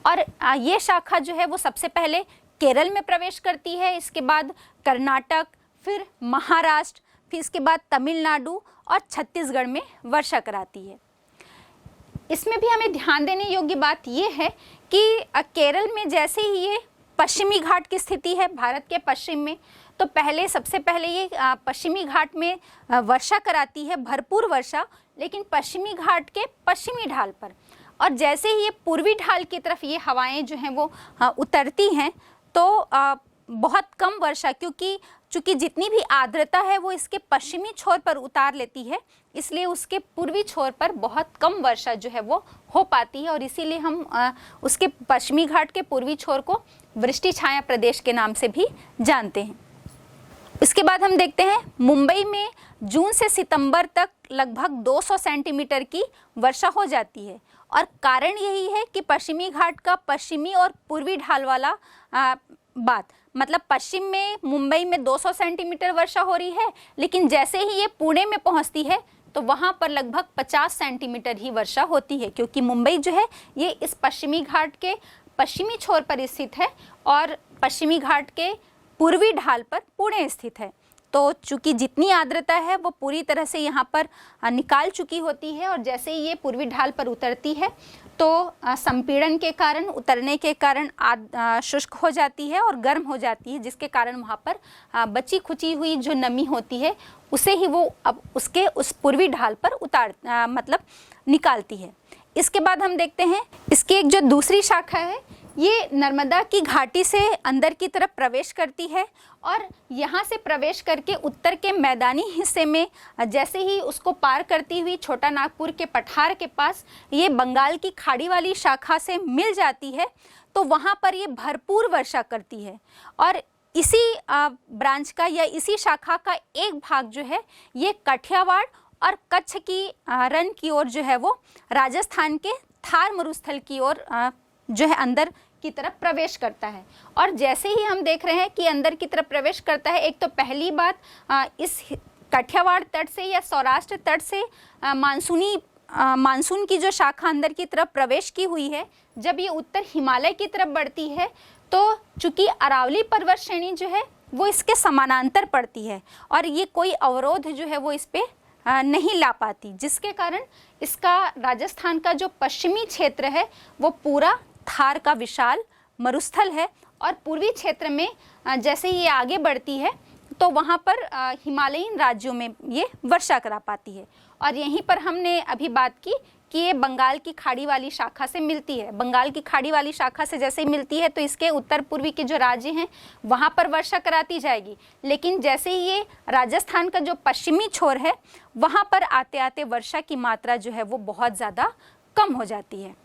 और ये शाखा जो है वो सबसे पहले केरल में प्रवेश करती है, इसके बाद कर्नाटक, फिर महाराष्ट्र, फिर इसके बाद तमिलनाडु और छत्तीसगढ़ में वर्षा कराती है। इसमें भी हमें ध्यान देने योग्य बात ये है कि केरल में जैसे ही ये पश्चिमी घाट की स्थिति है भारत के पश्चिम में, तो सबसे पहले ये पश्चिमी घाट में वर्षा कराती है, भरपूर वर्षा, लेकिन पश्चिमी घाट के पश्चिमी ढाल पर। और जैसे ही ये पूर्वी ढाल की तरफ ये हवाएं जो हैं वो उतरती हैं तो बहुत कम वर्षा, क्योंकि चूँकि जितनी भी आर्द्रता है वो इसके पश्चिमी छोर पर उतार लेती है, इसलिए उसके पूर्वी छोर पर बहुत कम वर्षा जो है वो हो पाती है, और इसीलिए हम उसके पश्चिमी घाट के पूर्वी छोर को वृष्टि छाया प्रदेश के नाम से भी जानते हैं। इसके बाद हम देखते हैं मुंबई में जून से सितंबर तक लगभग 200 सेंटीमीटर की वर्षा हो जाती है, और कारण यही है कि पश्चिमी घाट का पश्चिमी और पूर्वी ढाल वाला मतलब पश्चिम में मुंबई में 200 सेंटीमीटर वर्षा हो रही है, लेकिन जैसे ही ये पुणे में पहुंचती है तो वहां पर लगभग 50 सेंटीमीटर ही वर्षा होती है, क्योंकि मुंबई जो है ये इस पश्चिमी घाट के पश्चिमी छोर पर स्थित है और पश्चिमी घाट के पूर्वी ढाल पर पुणे स्थित है। तो चूँकि जितनी आर्द्रता है वो पूरी तरह से यहाँ पर निकाल चुकी होती है, और जैसे ही ये पूर्वी ढाल पर उतरती है तो संपीड़न के कारण, उतरने के कारण शुष्क हो जाती है और गर्म हो जाती है, जिसके कारण वहाँ पर बची खुची हुई जो नमी होती है उसे ही वो अब उसके उस पूर्वी ढाल पर मतलब निकालती है। इसके बाद हम देखते हैं इसकी एक जो दूसरी शाखा है ये नर्मदा की घाटी से अंदर की तरफ प्रवेश करती है, और यहाँ से प्रवेश करके उत्तर के मैदानी हिस्से में जैसे ही उसको पार करती हुई छोटा नागपुर के पठार के पास ये बंगाल की खाड़ी वाली शाखा से मिल जाती है, तो वहाँ पर ये भरपूर वर्षा करती है। और इसी ब्रांच का या इसी शाखा का एक भाग जो है ये काठियावाड़ और कच्छ की रन की ओर जो है वो राजस्थान के थार मरुस्थल की ओर जो है अंदर की तरफ प्रवेश करता है। और जैसे ही हम देख रहे हैं कि अंदर की तरफ प्रवेश करता है, एक तो पहली बात इस काठियावाड़ तट से या सौराष्ट्र तट से मानसून की जो शाखा अंदर की तरफ प्रवेश की हुई है, जब ये उत्तर हिमालय की तरफ बढ़ती है तो चूँकि अरावली पर्वत श्रेणी जो है वो इसके समानांतर पड़ती है और ये कोई अवरोध जो है वो इस पे नहीं ला पाती, जिसके कारण इसका राजस्थान का जो पश्चिमी क्षेत्र है वो पूरा थार का विशाल मरुस्थल है, और पूर्वी क्षेत्र में जैसे ये आगे बढ़ती है तो वहाँ पर हिमालयीन राज्यों में ये वर्षा करा पाती है। और यहीं पर हमने अभी बात की कि ये बंगाल की खाड़ी वाली शाखा से मिलती है। बंगाल की खाड़ी वाली शाखा से जैसे ही मिलती है तो इसके उत्तर पूर्वी के जो राज्य हैं वहाँ पर वर्षा कराती जाएगी, लेकिन जैसे ही ये राजस्थान का जो पश्चिमी छोर है वहाँ पर आते आते वर्षा की मात्रा जो है वो बहुत ज़्यादा कम हो जाती है।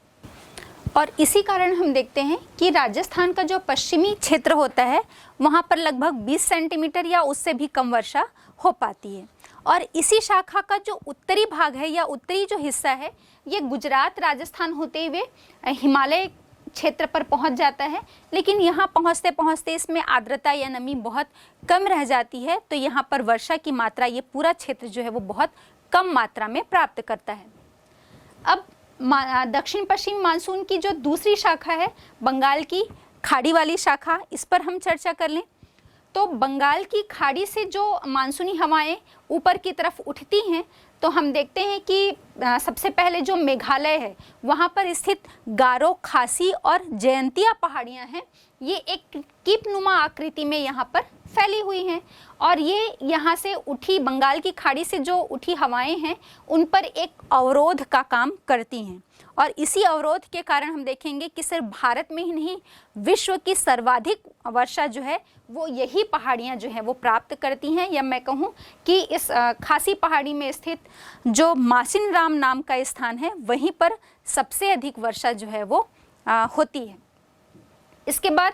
और इसी कारण हम देखते हैं कि राजस्थान का जो पश्चिमी क्षेत्र होता है वहाँ पर लगभग 20 सेंटीमीटर या उससे भी कम वर्षा हो पाती है। और इसी शाखा का जो उत्तरी भाग है या उत्तरी जो हिस्सा है ये गुजरात राजस्थान होते हुए हिमालय क्षेत्र पर पहुंच जाता है, लेकिन यहाँ पहुँचते पहुँचते इसमें आर्द्रता या नमी बहुत कम रह जाती है, तो यहाँ पर वर्षा की मात्रा ये पूरा क्षेत्र जो है वो बहुत कम मात्रा में प्राप्त करता है। अब दक्षिण पश्चिम मानसून की जो दूसरी शाखा है बंगाल की खाड़ी वाली शाखा, इस पर हम चर्चा कर लें तो बंगाल की खाड़ी से जो मानसूनी हवाएं ऊपर की तरफ उठती हैं तो हम देखते हैं कि सबसे पहले जो मेघालय है वहाँ पर स्थित गारो, खासी और जयंतिया पहाड़ियाँ हैं, ये एक कीपनुमा आकृति में यहाँ पर फैली हुई हैं, और ये यहाँ से उठी बंगाल की खाड़ी से जो उठी हवाएं हैं उन पर एक अवरोध का काम करती हैं। और इसी अवरोध के कारण हम देखेंगे कि सिर्फ भारत में ही नहीं विश्व की सर्वाधिक वर्षा जो है वो यही पहाड़ियाँ जो हैं वो प्राप्त करती हैं, या मैं कहूँ कि इस खासी पहाड़ी में स्थित जो मासिनराम नाम का स्थान है वहीं पर सबसे अधिक वर्षा जो है वो होती है। इसके बाद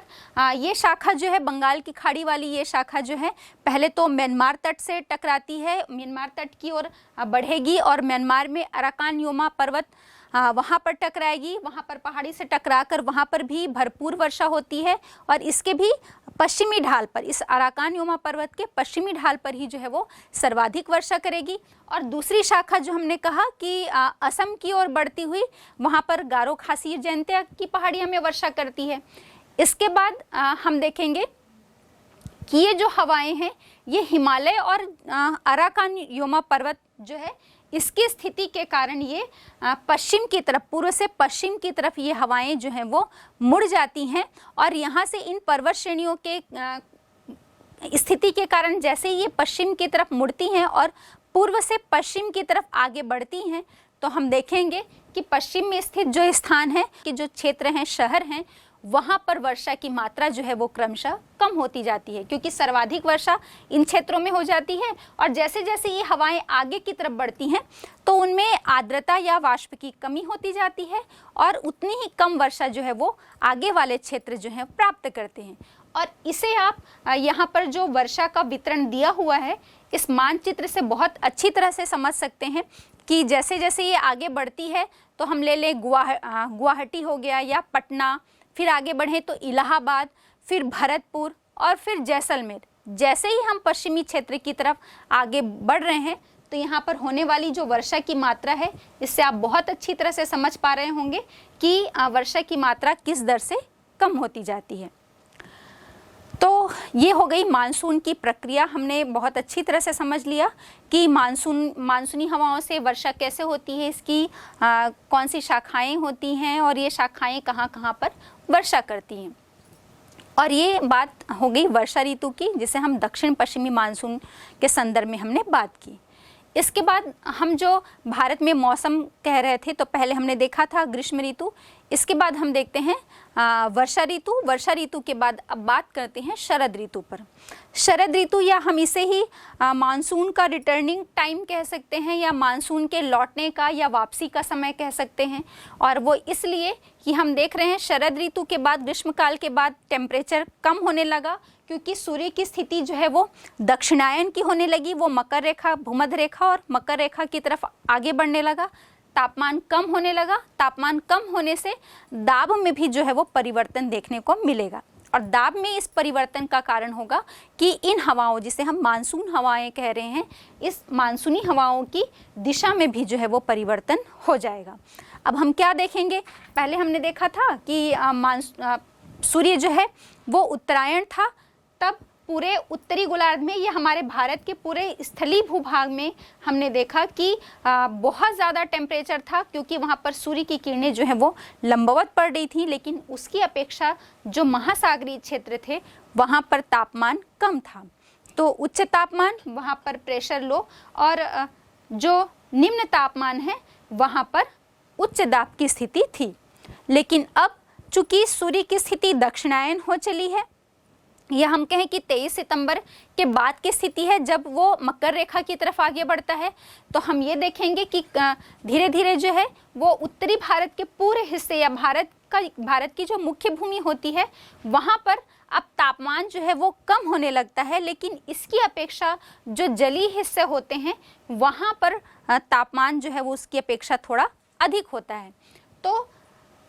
ये शाखा जो है बंगाल की खाड़ी वाली ये शाखा जो है पहले तो म्यांमार तट से टकराती है, म्यांमार तट की ओर बढ़ेगी और म्यांमार में अराकान योमा पर्वत वहाँ पर टकराएगी, वहाँ पर पहाड़ी से टकराकर वहाँ पर भी भरपूर वर्षा होती है, और इसके भी पश्चिमी ढाल पर, इस अराकान योमा पर्वत के पश्चिमी ढाल पर ही जो है वो सर्वाधिक वर्षा करेगी। और दूसरी शाखा जो हमने कहा कि असम की ओर बढ़ती हुई वहाँ पर गारो, खासी, जयंतिया की पहाड़ियाँ में वर्षा करती है। इसके बाद हम देखेंगे कि ये जो हवाएं हैं ये हिमालय और अराकान योमा पर्वत जो है इसकी स्थिति के कारण ये पश्चिम की तरफ, पूर्व से पश्चिम की तरफ ये हवाएं जो हैं वो मुड़ जाती हैं, और यहाँ से इन पर्वत श्रेणियों के स्थिति के कारण जैसे ये पश्चिम की तरफ मुड़ती हैं और पूर्व से पश्चिम की तरफ आगे बढ़ती हैं तो हम देखेंगे कि पश्चिम में स्थित जो स्थान है, कि जो क्षेत्र हैं, शहर हैं, वहाँ पर वर्षा की मात्रा जो है वो क्रमशः कम होती जाती है, क्योंकि सर्वाधिक वर्षा इन क्षेत्रों में हो जाती है। और जैसे जैसे ये हवाएं आगे की तरफ बढ़ती हैं तो उनमें आर्द्रता या वाष्प की कमी होती जाती है और उतनी ही कम वर्षा जो है वो आगे वाले क्षेत्र जो है प्राप्त करते हैं। और इसे आप यहाँ पर जो वर्षा का वितरण दिया हुआ है इस मानचित्र से बहुत अच्छी तरह से समझ सकते हैं कि जैसे जैसे ये आगे बढ़ती है तो हम ले लें गुवाहाटी हो गया या पटना, फिर आगे बढ़ें तो इलाहाबाद, फिर भरतपुर और फिर जैसलमेर। जैसे ही हम पश्चिमी क्षेत्र की तरफ आगे बढ़ रहे हैं तो यहाँ पर होने वाली जो वर्षा की मात्रा है इससे आप बहुत अच्छी तरह से समझ पा रहे होंगे कि वर्षा की मात्रा किस दर से कम होती जाती है। तो ये हो गई मानसून की प्रक्रिया। हमने बहुत अच्छी तरह से समझ लिया कि मानसूनी हवाओं से वर्षा कैसे होती है, इसकी कौन सी शाखाएं होती हैं और ये शाखाएं कहाँ कहाँ पर वर्षा करती हैं। और ये बात हो गई वर्षा ऋतु की, जिसे हम दक्षिण पश्चिमी मानसून के संदर्भ में हमने बात की। इसके बाद हम जो भारत में मौसम कह रहे थे तो पहले हमने देखा था ग्रीष्म ऋतु, इसके बाद हम देखते हैं वर्षा ऋतु। वर्षा ऋतु के बाद अब बात करते हैं शरद ऋतु पर। शरद ऋतु या हम इसे ही मानसून का रिटर्निंग टाइम कह सकते हैं या मानसून के लौटने का या वापसी का समय कह सकते हैं। और वो इसलिए कि हम देख रहे हैं शरद ऋतु के बाद, ग्रीष्मकाल के बाद टेम्परेचर कम होने लगा, क्योंकि सूर्य की स्थिति जो है वो दक्षिणायन की होने लगी। वो मकर रेखा, भूमध्य रेखा और मकर रेखा की तरफ आगे बढ़ने लगा। तापमान कम होने लगा। तापमान कम होने से दाब में भी जो है वो परिवर्तन देखने को मिलेगा। और दाब में इस परिवर्तन का कारण होगा कि इन हवाओं, जिसे हम मानसून हवाएं कह रहे हैं, इस मानसूनी हवाओं की दिशा में भी जो है वो परिवर्तन हो जाएगा। अब हम क्या देखेंगे, पहले हमने देखा था कि सूर्य जो है वो उत्तरायण था, तब पूरे उत्तरी गोलार्ध में, ये हमारे भारत के पूरे स्थलीय भूभाग में हमने देखा कि बहुत ज़्यादा टेम्परेचर था, क्योंकि वहाँ पर सूर्य की किरणें जो है वो लंबवत पड़ रही थी। लेकिन उसकी अपेक्षा जो महासागरीय क्षेत्र थे वहाँ पर तापमान कम था, तो उच्च तापमान, वहाँ पर प्रेशर लो, और जो निम्न तापमान है वहाँ पर उच्च दाब की स्थिति थी। लेकिन अब चूँकि सूर्य की स्थिति दक्षिणायन हो चली है, या हम कहें कि 23 सितंबर के बाद की स्थिति है जब वो मकर रेखा की तरफ आगे बढ़ता है, तो हम ये देखेंगे कि धीरे धीरे जो है वो उत्तरी भारत के पूरे हिस्से या भारत की जो मुख्य भूमि होती है वहाँ पर अब तापमान जो है वो कम होने लगता है। लेकिन इसकी अपेक्षा जो जलीय हिस्से होते हैं वहाँ पर तापमान जो है वो उसकी अपेक्षा थोड़ा अधिक होता है। तो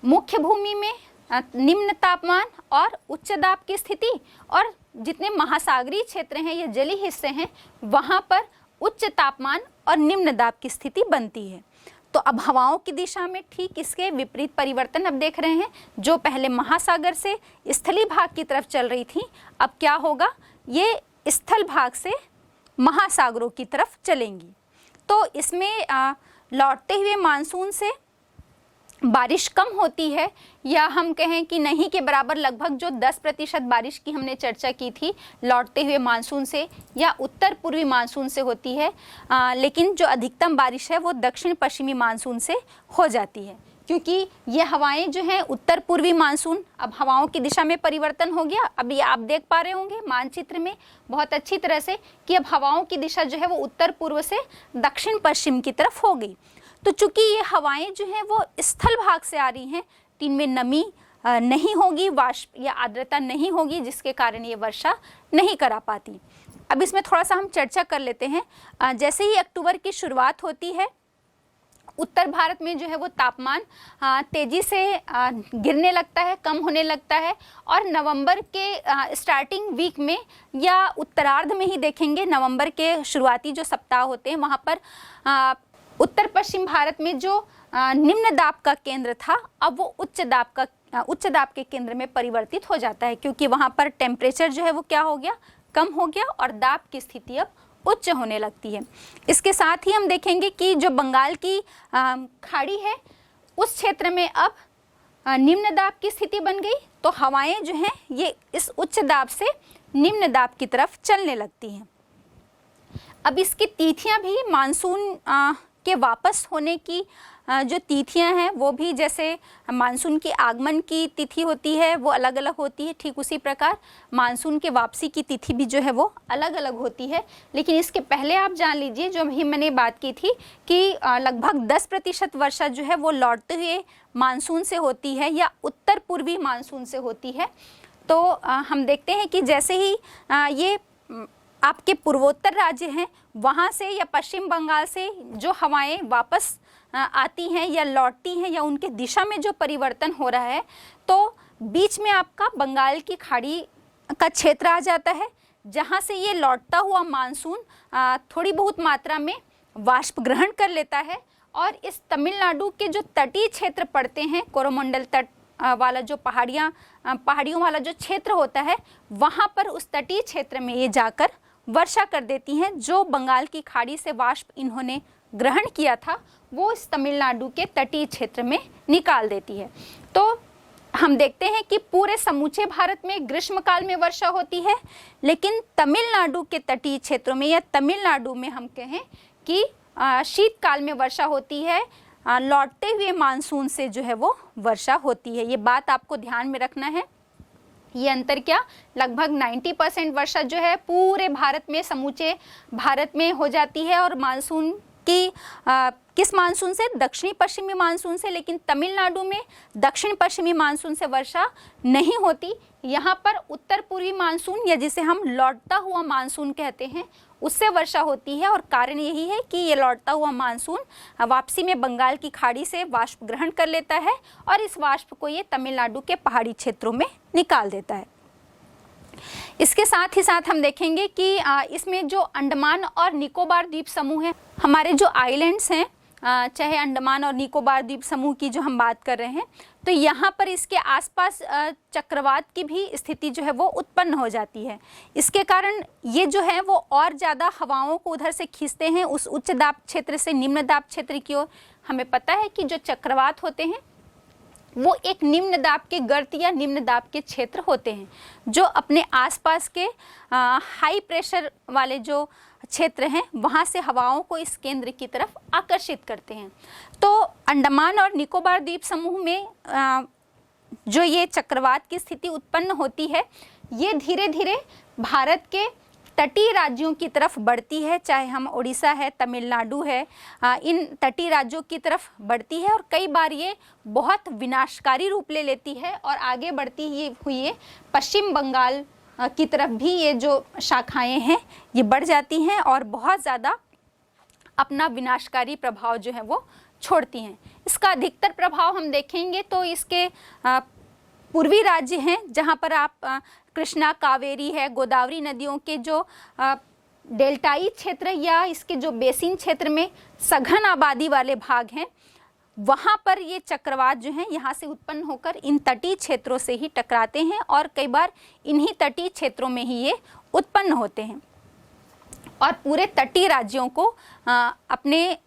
मुख्य भूमि में निम्न तापमान और उच्च दाब की स्थिति, और जितने महासागरीय क्षेत्र हैं या जलीय हिस्से हैं वहाँ पर उच्च तापमान और निम्न दाब की स्थिति बनती है। तो अब हवाओं की दिशा में ठीक इसके विपरीत परिवर्तन अब देख रहे हैं। जो पहले महासागर से स्थलीय भाग की तरफ चल रही थी, अब क्या होगा, ये स्थल भाग से महासागरों की तरफ चलेंगी। तो इसमें लौटते हुए मानसून से बारिश कम होती है, या हम कहें कि नहीं के बराबर, लगभग जो 10% बारिश की हमने चर्चा की थी लौटते हुए मानसून से या उत्तर पूर्वी मानसून से होती है। लेकिन जो अधिकतम बारिश है वो दक्षिण पश्चिमी मानसून से हो जाती है, क्योंकि ये हवाएं जो हैं उत्तर पूर्वी मानसून, अब हवाओं की दिशा में परिवर्तन हो गया। अभी आप देख पा रहे होंगे मानचित्र में बहुत अच्छी तरह से कि अब हवाओं की दिशा जो है वो उत्तर पूर्व से दक्षिण पश्चिम की तरफ हो गई। तो चूंकि ये हवाएं जो हैं वो स्थल भाग से आ रही हैं, तो इनमें नमी नहीं होगी, वाष्प या आर्द्रता नहीं होगी, जिसके कारण ये वर्षा नहीं करा पाती। अब इसमें थोड़ा सा हम चर्चा कर लेते हैं। जैसे ही अक्टूबर की शुरुआत होती है, उत्तर भारत में जो है वो तापमान तेजी से गिरने लगता है, कम होने लगता है, और नवंबर के स्टार्टिंग वीक में या उत्तरार्ध में ही देखेंगे, नवंबर के शुरुआती जो सप्ताह होते हैं वहाँ पर उत्तर पश्चिम भारत में जो निम्न दाब का केंद्र था अब वो उच्च दाब के केंद्र में परिवर्तित हो जाता है, क्योंकि वहाँ पर टेम्परेचर जो है वो क्या हो गया, कम हो गया, और दाब की स्थिति अब उच्च होने लगती है। इसके साथ ही हम देखेंगे कि जो बंगाल की खाड़ी है उस क्षेत्र में अब निम्न दाब की स्थिति बन गई, तो हवाएं जो हैं ये इस उच्च दाब से निम्न दाब की तरफ चलने लगती हैं। अब इसकी तिथियां भी मानसून के वापस होने की जो तिथियां हैं वो भी, जैसे मानसून के आगमन की तिथि होती है वो अलग अलग होती है, ठीक उसी प्रकार मानसून के वापसी की तिथि भी जो है वो अलग अलग होती है। लेकिन इसके पहले आप जान लीजिए, जो भी मैंने बात की थी कि लगभग 10% वर्षा जो है वो लौटते हुए मानसून से होती है या उत्तर पूर्वी मानसून से होती है। तो हम देखते हैं कि जैसे ही ये आपके पूर्वोत्तर राज्य हैं वहाँ से या पश्चिम बंगाल से जो हवाएं वापस आती हैं या लौटती हैं या उनके दिशा में जो परिवर्तन हो रहा है, तो बीच में आपका बंगाल की खाड़ी का क्षेत्र आ जाता है, जहाँ से ये लौटता हुआ मानसून थोड़ी बहुत मात्रा में वाष्प ग्रहण कर लेता है और इस तमिलनाडु के जो तटीय क्षेत्र पड़ते हैं, कोरोमंडल तट वाला जो पहाड़ियों वाला जो क्षेत्र होता है, वहाँ पर उस तटीय क्षेत्र में ये जाकर वर्षा कर देती हैं। जो बंगाल की खाड़ी से वाष्प इन्होंने ग्रहण किया था वो इस तमिलनाडु के तटीय क्षेत्र में निकाल देती है। तो हम देखते हैं कि पूरे समूचे भारत में ग्रीष्मकाल में वर्षा होती है, लेकिन तमिलनाडु के तटीय क्षेत्रों में या तमिलनाडु में हम कहें कि शीतकाल में वर्षा होती है, लौटते हुए मानसून से जो है वो वर्षा होती है। ये बात आपको ध्यान में रखना है। ये अंतर क्या, लगभग 90% वर्षा जो है पूरे भारत में, समूचे भारत में हो जाती है और मानसून की किस मानसून से, दक्षिणी पश्चिमी मानसून से। लेकिन तमिलनाडु में दक्षिण पश्चिमी मानसून से वर्षा नहीं होती, यहाँ पर उत्तर पूर्वी मानसून या जिसे हम लौटता हुआ मानसून कहते हैं उससे वर्षा होती है। और कारण यही है कि ये लौटता हुआ मानसून वापसी में बंगाल की खाड़ी से वाष्प ग्रहण कर लेता है और इस वाष्प को ये तमिलनाडु के पहाड़ी क्षेत्रों में निकाल देता है। इसके साथ ही साथ हम देखेंगे कि इसमें जो अंडमान और निकोबार द्वीप समूह है, हमारे जो आइलैंड्स हैं, चाहे अंडमान और निकोबार द्वीप समूह की जो हम बात कर रहे हैं, तो यहाँ पर इसके आसपास चक्रवात की भी स्थिति जो है वो उत्पन्न हो जाती है। इसके कारण ये जो है वो और ज़्यादा हवाओं को उधर से खींचते हैं उस उच्च दाब क्षेत्र से निम्न दाब क्षेत्र की ओर। हमें पता है कि जो चक्रवात होते हैं वो एक निम्न दाब के गर्त या निम्न दाब के क्षेत्र होते हैं जो अपने आसपास के हाई प्रेशर वाले जो क्षेत्र हैं वहाँ से हवाओं को इस केंद्र की तरफ आकर्षित करते हैं। तो अंडमान और निकोबार द्वीप समूह में जो ये चक्रवात की स्थिति उत्पन्न होती है, ये धीरे धीरे भारत के तटीय राज्यों की तरफ बढ़ती है, चाहे हम उड़ीसा है, तमिलनाडु है, इन तटीय राज्यों की तरफ बढ़ती है और कई बार ये बहुत विनाशकारी रूप ले लेती है और आगे बढ़ती हुई पश्चिम बंगाल की तरफ भी ये जो शाखाएं हैं ये बढ़ जाती हैं और बहुत ज़्यादा अपना विनाशकारी प्रभाव जो है वो छोड़ती हैं। इसका अधिकतर प्रभाव हम देखेंगे तो इसके पूर्वी राज्य हैं जहाँ पर आप कृष्णा, कावेरी है, गोदावरी नदियों के जो डेल्टाई क्षेत्र या इसके जो बेसिन क्षेत्र में सघन आबादी वाले भाग हैं, वहाँ पर ये चक्रवात जो हैं यहाँ से उत्पन्न होकर इन तटीय क्षेत्रों से ही टकराते हैं और कई बार इन्हीं तटीय क्षेत्रों में ही ये उत्पन्न होते हैं और पूरे तटीय राज्यों को अपने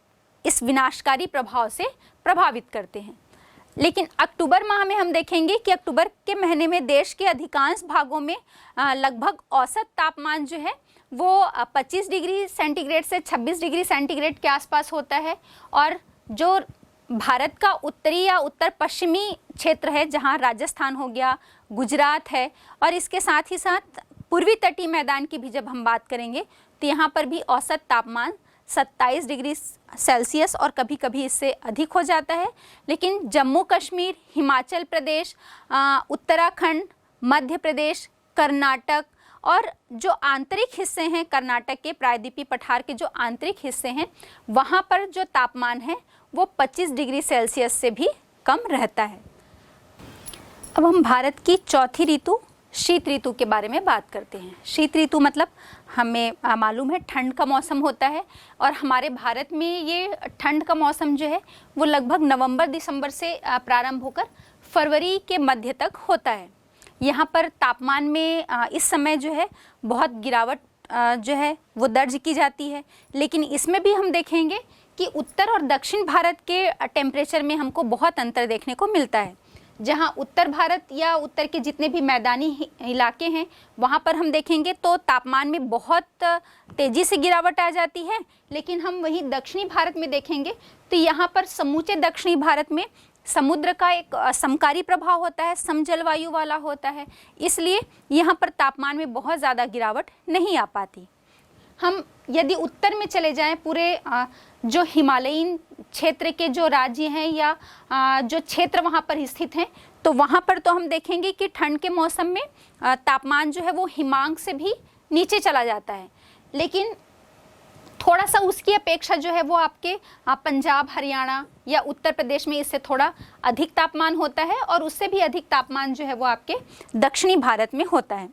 इस विनाशकारी प्रभाव से प्रभावित करते हैं। लेकिन अक्टूबर माह में हम देखेंगे कि अक्टूबर के महीने में देश के अधिकांश भागों में लगभग औसत तापमान जो है वो 25 डिग्री सेंटीग्रेड से 26 डिग्री सेंटीग्रेड के आसपास होता है और जो भारत का उत्तरी या उत्तर पश्चिमी क्षेत्र है जहां राजस्थान हो गया, गुजरात है और इसके साथ ही साथ पूर्वी तटीय मैदान की भी जब हम बात करेंगे तो यहाँ पर भी औसत तापमान 27 डिग्री सेल्सियस और कभी कभी इससे अधिक हो जाता है। लेकिन जम्मू कश्मीर, हिमाचल प्रदेश, उत्तराखंड, मध्य प्रदेश, कर्नाटक और जो आंतरिक हिस्से हैं कर्नाटक के प्रायद्वीपीय पठार के जो आंतरिक हिस्से हैं वहाँ पर जो तापमान है वो 25 डिग्री सेल्सियस से भी कम रहता है। अब हम भारत की चौथी ऋतु शीत ऋतु के बारे में बात करते हैं। शीत ऋतु मतलब हमें मालूम है ठंड का मौसम होता है और हमारे भारत में ये ठंड का मौसम जो है वो लगभग नवंबर दिसंबर से प्रारंभ होकर फरवरी के मध्य तक होता है। यहाँ पर तापमान में इस समय जो है बहुत गिरावट जो है वो दर्ज की जाती है, लेकिन इसमें भी हम देखेंगे कि उत्तर और दक्षिण भारत के टेम्परेचर में हमको बहुत अंतर देखने को मिलता है। जहाँ उत्तर भारत या उत्तर के जितने भी मैदानी इलाके हैं वहाँ पर हम देखेंगे तो तापमान में बहुत तेज़ी से गिरावट आ जाती है। लेकिन हम वहीं दक्षिणी भारत में देखेंगे तो यहाँ पर समूचे दक्षिणी भारत में समुद्र का एक समकारी प्रभाव होता है, समजलवायु वाला होता है, इसलिए यहाँ पर तापमान में बहुत ज़्यादा गिरावट नहीं आ पाती। हम यदि उत्तर में चले जाएं, पूरे जो हिमालयीन क्षेत्र के जो राज्य हैं या जो क्षेत्र वहाँ पर स्थित हैं, तो वहाँ पर तो हम देखेंगे कि ठंड के मौसम में तापमान जो है वो हिमांक से भी नीचे चला जाता है। लेकिन थोड़ा सा उसकी अपेक्षा जो है वो आपके पंजाब, हरियाणा या उत्तर प्रदेश में इससे थोड़ा अधिक तापमान होता है, और उससे भी अधिक तापमान जो है वो आपके दक्षिणी भारत में होता है।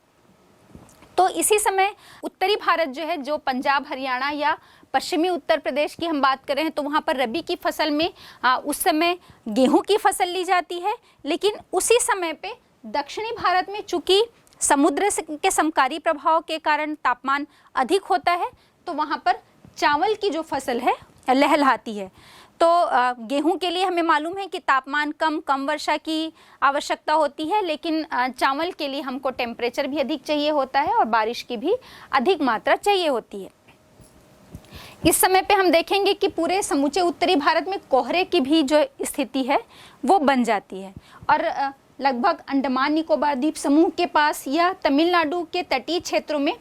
तो इसी समय उत्तरी भारत जो है, जो पंजाब, हरियाणा या पश्चिमी उत्तर प्रदेश की हम बात करें तो वहाँ पर रबी की फसल में उस समय गेहूं की फसल ली जाती है। लेकिन उसी समय पे दक्षिणी भारत में चूँकि समुद्र के समकारी प्रभाव के कारण तापमान अधिक होता है, तो वहाँ पर चावल की जो फसल है लहलहाती है। तो गेहूं के लिए हमें मालूम है कि तापमान कम वर्षा की आवश्यकता होती है, लेकिन चावल के लिए हमको टेम्परेचर भी अधिक चाहिए होता है और बारिश की भी अधिक मात्रा चाहिए होती है। इस समय पे हम देखेंगे कि पूरे समूचे उत्तरी भारत में कोहरे की भी जो स्थिति है वो बन जाती है, और लगभग अंडमान निकोबार द्वीप समूह के पास या तमिलनाडु के तटीय क्षेत्रों में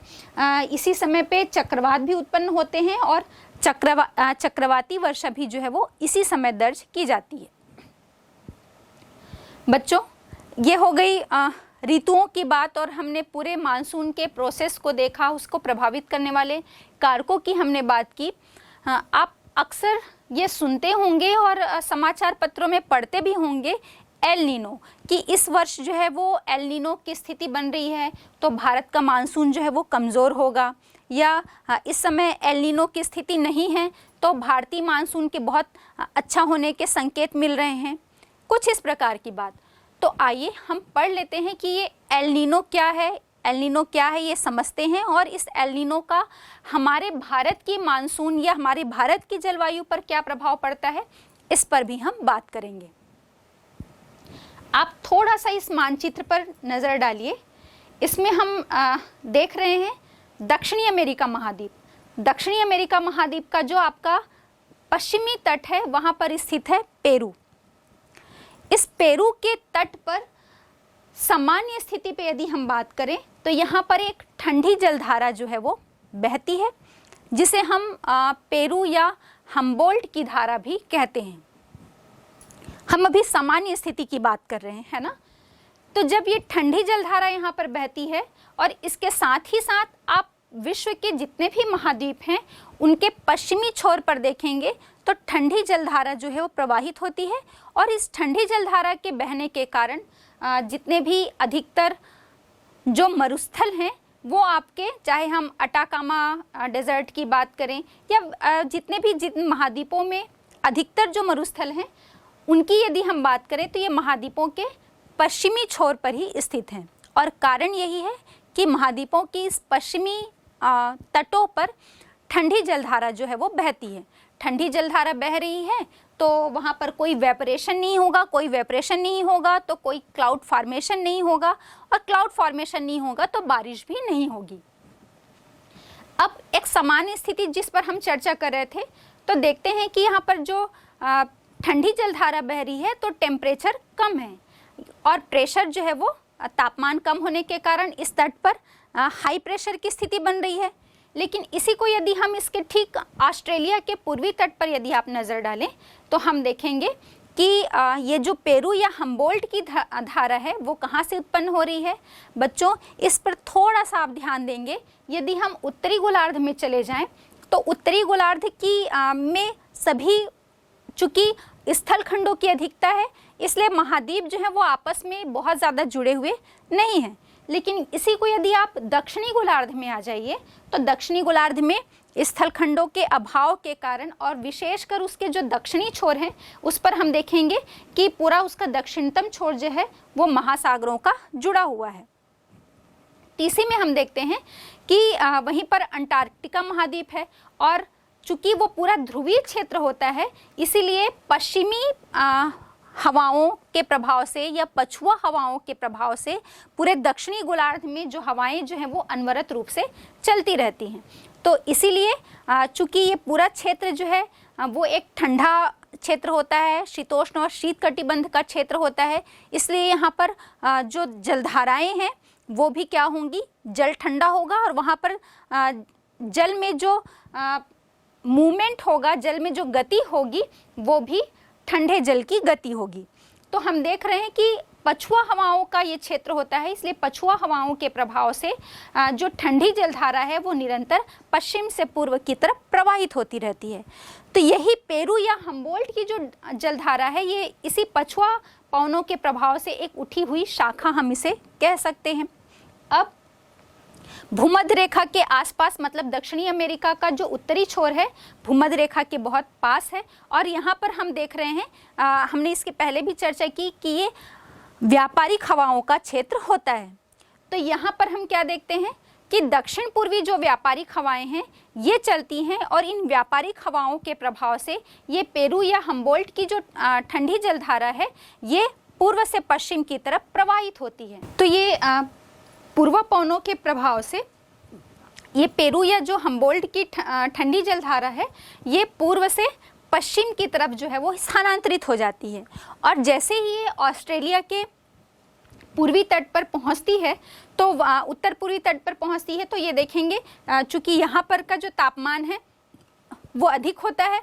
इसी समय पे चक्रवात भी उत्पन्न होते हैं, और चक्रवाती वर्षा भी जो है वो इसी समय दर्ज की जाती है। बच्चों, ये हो गई ऋतुओं की बात, और हमने पूरे मानसून के प्रोसेस को देखा, उसको प्रभावित करने वाले कारकों की हमने बात की। आप अक्सर ये सुनते होंगे और समाचार पत्रों में पढ़ते भी होंगे एल नीनो, कि इस वर्ष जो है वो एल नीनो की स्थिति बन रही है, तो भारत का मानसून जो है वो कमज़ोर होगा, या इस समय एल नीनो की स्थिति नहीं है तो भारतीय मानसून के बहुत अच्छा होने के संकेत मिल रहे हैं, कुछ इस प्रकार की बात। तो आइए हम पढ़ लेते हैं कि ये एल नीनो क्या है, एल नीनो क्या है ये समझते हैं, और इस एल नीनो का हमारे भारत की मानसून या हमारे भारत की जलवायु पर क्या प्रभाव पड़ता है, इस पर भी हम बात करेंगे। आप थोड़ा सा इस मानचित्र पर नज़र डालिए। इसमें हम देख रहे हैं दक्षिणी अमेरिका महाद्वीप। दक्षिणी अमेरिका महाद्वीप का जो आपका पश्चिमी तट है वहाँ पर स्थित है पेरू। इस पेरू के तट पर सामान्य स्थिति पे यदि हम बात करें तो यहाँ पर एक ठंडी जलधारा जो है वो बहती है, जिसे हम पेरू या हम्बोल्ट की धारा भी कहते हैं। हम अभी सामान्य स्थिति की बात कर रहे हैं, है ना। तो जब ये ठंडी जलधारा यहाँ पर बहती है, और इसके साथ ही साथ आप विश्व के जितने भी महाद्वीप हैं उनके पश्चिमी छोर पर देखेंगे तो ठंडी जलधारा जो है वो प्रवाहित होती है, और इस ठंडी जलधारा के बहने के कारण जितने भी अधिकतर जो मरुस्थल हैं वो आपके, चाहे हम अटाकामा डेजर्ट की बात करें या जितने भी जिन महाद्वीपों में अधिकतर जो मरुस्थल हैं उनकी यदि हम बात करें तो ये महाद्वीपों के पश्चिमी छोर पर ही स्थित हैं। और कारण यही है कि महाद्वीपों की इस पश्चिमी तटों पर ठंडी जलधारा जो है वो बहती है। ठंडी जलधारा बह रही है तो वहाँ पर कोई वेपरेशन नहीं होगा, कोई वेपरेशन नहीं होगा तो कोई क्लाउड फॉर्मेशन नहीं होगा, और क्लाउड फॉर्मेशन नहीं होगा तो बारिश भी नहीं होगी। अब एक सामान्य स्थिति जिस पर हम चर्चा कर रहे थे, तो देखते हैं कि यहाँ पर जो ठंडी जलधारा बह रही है तो टेम्परेचर कम है, और प्रेशर जो है वो तापमान कम होने के कारण इस तट पर हाई प्रेशर की स्थिति बन रही है। लेकिन इसी को यदि हम इसके ठीक ऑस्ट्रेलिया के पूर्वी तट पर यदि आप नज़र डालें तो हम देखेंगे कि ये जो पेरू या हम्बोल्ट की धारा है वो कहाँ से उत्पन्न हो रही है। बच्चों, इस पर थोड़ा सा आप ध्यान देंगे। यदि हम उत्तरी गोलार्ध में चले जाएं तो उत्तरी गोलार्ध की में सभी, चूँकि स्थल खंडों की अधिकता है इसलिए महाद्वीप जो है वो आपस में बहुत ज़्यादा जुड़े हुए नहीं हैं। लेकिन इसी को यदि आप दक्षिणी गोलार्ध में आ जाइए तो दक्षिणी गोलार्ध में स्थल खंडों के अभाव के कारण, और विशेषकर उसके जो दक्षिणी छोर हैं उस पर हम देखेंगे कि पूरा उसका दक्षिणतम छोर जो है वो महासागरों का जुड़ा हुआ है। तीसरी में हम देखते हैं कि वहीं पर अंटार्कटिका महाद्वीप है, और चूँकि वो पूरा ध्रुवीय क्षेत्र होता है इसीलिए पश्चिमी हवाओं के प्रभाव से या पछुआ हवाओं के प्रभाव से पूरे दक्षिणी गोलार्ध में जो हवाएं जो हैं वो अनवरत रूप से चलती रहती हैं। तो इसीलिए चूंकि ये पूरा क्षेत्र जो है वो एक ठंडा क्षेत्र होता है, शीतोष्ण और शीतकटिबंध का क्षेत्र होता है, इसलिए यहाँ पर जो जलधाराएं हैं वो भी क्या होंगी, जल ठंडा होगा और वहाँ पर जल में जो मूवमेंट होगा, जल में जो गति होगी वो भी ठंडे जल की गति होगी। तो हम देख रहे हैं कि पछुआ हवाओं का ये क्षेत्र होता है, इसलिए पछुआ हवाओं के प्रभाव से जो ठंडी जलधारा है वो निरंतर पश्चिम से पूर्व की तरफ प्रवाहित होती रहती है। तो यही पेरू या हम्बोल्ट की जो जलधारा है ये इसी पछुआ पवनों के प्रभाव से एक उठी हुई शाखा हम इसे कह सकते हैं। अब भूमध्य रेखा के आसपास, मतलब दक्षिणी अमेरिका का जो उत्तरी छोर है भूमध्य रेखा के बहुत पास है, और यहाँ पर हम देख रहे हैं, हमने इसके पहले भी चर्चा की कि ये व्यापारिक हवाओं का क्षेत्र होता है। तो यहाँ पर हम क्या देखते हैं कि दक्षिण पूर्वी जो व्यापारिक हवाएं हैं ये चलती हैं, और इन व्यापारिक हवाओं के प्रभाव से ये पेरू या हम्बोल्ट की जो ठंडी जलधारा है ये पूर्व से पश्चिम की तरफ प्रवाहित होती है। तो ये पूर्व पवनों के प्रभाव से ये पेरू या जो हम्बोल्ट की ठंडी जलधारा है ये पूर्व से पश्चिम की तरफ जो है वो स्थानांतरित हो जाती है, और जैसे ही ये ऑस्ट्रेलिया के पूर्वी तट पर पहुंचती है तो उत्तर पूर्वी तट पर पहुंचती है तो ये देखेंगे चूंकि यहाँ पर का जो तापमान है वो अधिक होता है,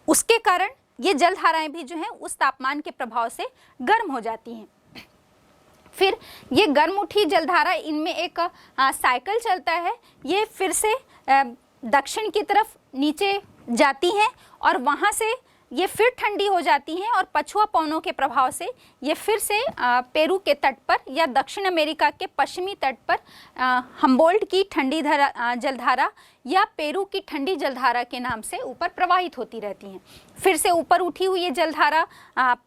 उसके कारण ये जलधाराएं भी जो हैं उस तापमान के प्रभाव से गर्म हो जाती हैं। फिर ये गर्म उठी जलधारा, इनमें एक साइकिल चलता है, ये फिर से दक्षिण की तरफ नीचे जाती हैं और वहाँ से ये फिर ठंडी हो जाती हैं, और पछुआ पवनों के प्रभाव से ये फिर से पेरू के तट पर या दक्षिण अमेरिका के पश्चिमी तट पर हम्बोल्ट की ठंडी जलधारा या पेरू की ठंडी जलधारा के नाम से ऊपर प्रवाहित होती रहती हैं। फिर से ऊपर उठी हुई ये जलधारा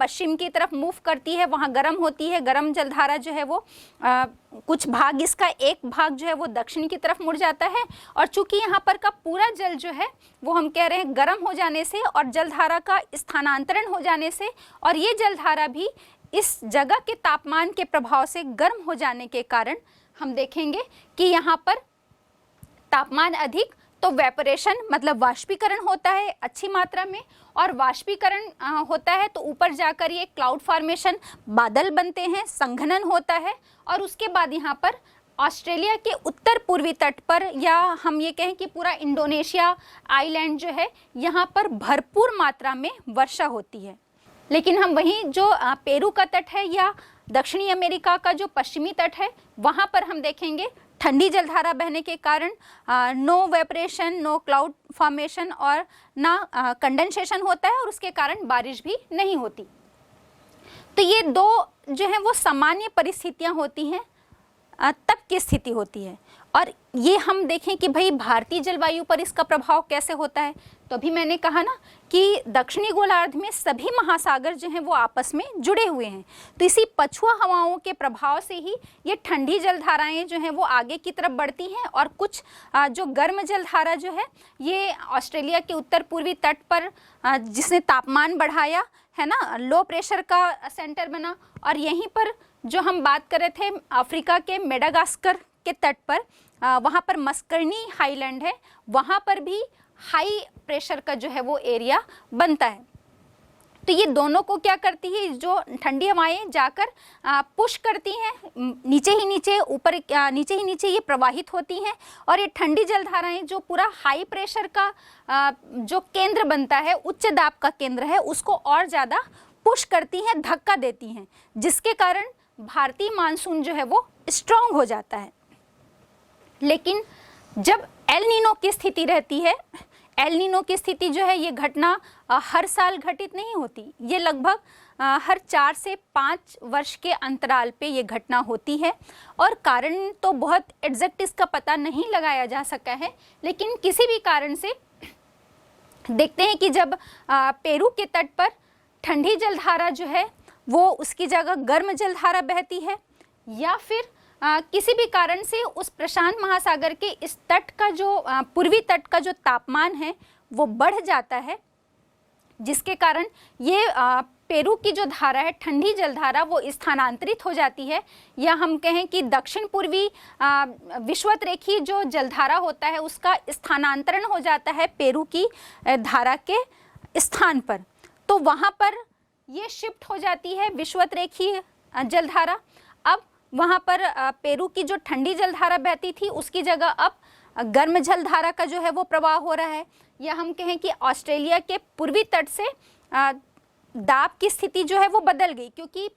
पश्चिम की तरफ मूव करती है, वहाँ गर्म होती है, गर्म जलधारा जो है वो कुछ भाग, इसका एक भाग जो है वो दक्षिण की तरफ मुड़ जाता है, और चूंकि यहाँ पर का पूरा जल जो है वो हम कह रहे हैं गर्म हो जाने से और जलधारा का स्थानांतरण हो जाने से, और ये जलधारा भी इस जगह के तापमान के प्रभाव से गर्म हो जाने के कारण हम देखेंगे कि यहाँ पर तापमान अधिक, तो वेपोरेशन मतलब वाष्पीकरण होता है अच्छी मात्रा में, और वाष्पीकरण होता है तो ऊपर जाकर ये क्लाउड फॉर्मेशन, बादल बनते हैं, संघनन होता है, और उसके बाद यहाँ पर ऑस्ट्रेलिया के उत्तर पूर्वी तट पर या हम ये कहें कि पूरा इंडोनेशिया आइलैंड जो है यहाँ पर भरपूर मात्रा में वर्षा होती है। लेकिन हम वहीं जो पेरू का तट है या दक्षिणी अमेरिका का जो पश्चिमी तट है वहाँ पर हम देखेंगे ठंडी जलधारा बहने के कारण no evaporation, no cloud formation और ना कंडेंसेशन होता है, और उसके कारण बारिश भी नहीं होती। तो ये दो जो है वो सामान्य परिस्थितियां होती हैं तब की स्थिति होती है। और ये हम देखें कि भाई भारतीय जलवायु पर इसका प्रभाव कैसे होता है, तो अभी मैंने कहा ना कि दक्षिणी गोलार्ध में सभी महासागर जो हैं वो आपस में जुड़े हुए हैं, तो इसी पछुआ हवाओं के प्रभाव से ही ये ठंडी जलधाराएं जो हैं वो आगे की तरफ बढ़ती हैं, और कुछ जो गर्म जलधारा जो है ये ऑस्ट्रेलिया के उत्तर पूर्वी तट पर जिसने तापमान बढ़ाया है ना, लो प्रेशर का सेंटर बना, और यहीं पर जो हम बात कर रहे थे अफ्रीका के मेडागास्कर के तट पर वहाँ पर मस्करनी हाईलैंड है, वहाँ पर भी हाई प्रेशर का जो है वो एरिया बनता है। तो ये दोनों को क्या करती है, जो ठंडी हवाएं जाकर पुश करती हैं नीचे ही नीचे, ऊपर नीचे ही नीचे ये प्रवाहित होती हैं, और ये ठंडी जलधाराएं जो पूरा हाई प्रेशर का जो केंद्र बनता है, उच्च दाब का केंद्र है, उसको और ज़्यादा पुश करती हैं, धक्का देती हैं, जिसके कारण भारतीय मानसून जो है वो स्ट्रॉन्ग हो जाता है। लेकिन जब एल नीनो की स्थिति रहती है, एल नीनो की स्थिति जो है ये घटना हर साल घटित नहीं होती, ये लगभग हर 4 से 5 वर्ष के अंतराल पे ये घटना होती है, और कारण तो बहुत एग्जैक्ट इसका पता नहीं लगाया जा सका है, लेकिन किसी भी कारण से देखते हैं कि जब पेरू के तट पर ठंडी जलधारा जो है वो उसकी जगह गर्म जलधारा बहती है, या फिर किसी भी कारण से उस प्रशांत महासागर के इस तट का जो पूर्वी तट का जो तापमान है वो बढ़ जाता है, जिसके कारण ये पेरू की जो धारा है, ठंडी जलधारा, वो स्थानांतरित हो जाती है, या हम कहें कि दक्षिण पूर्वी विषुवत-रेखीय जो जलधारा होता है उसका स्थानांतरण हो जाता है पेरू की धारा के स्थान पर। तो वहाँ पर ये शिफ्ट हो जाती है विषुवत-रेखीय जलधारा। अब वहाँ पर पेरू की जो ठंडी जलधारा बहती थी उसकी जगह अब गर्म जलधारा का जो है वो प्रवाह हो रहा है, या हम कहें कि ऑस्ट्रेलिया के पूर्वी तट से दाब की स्थिति जो है वो बदल गई, क्योंकि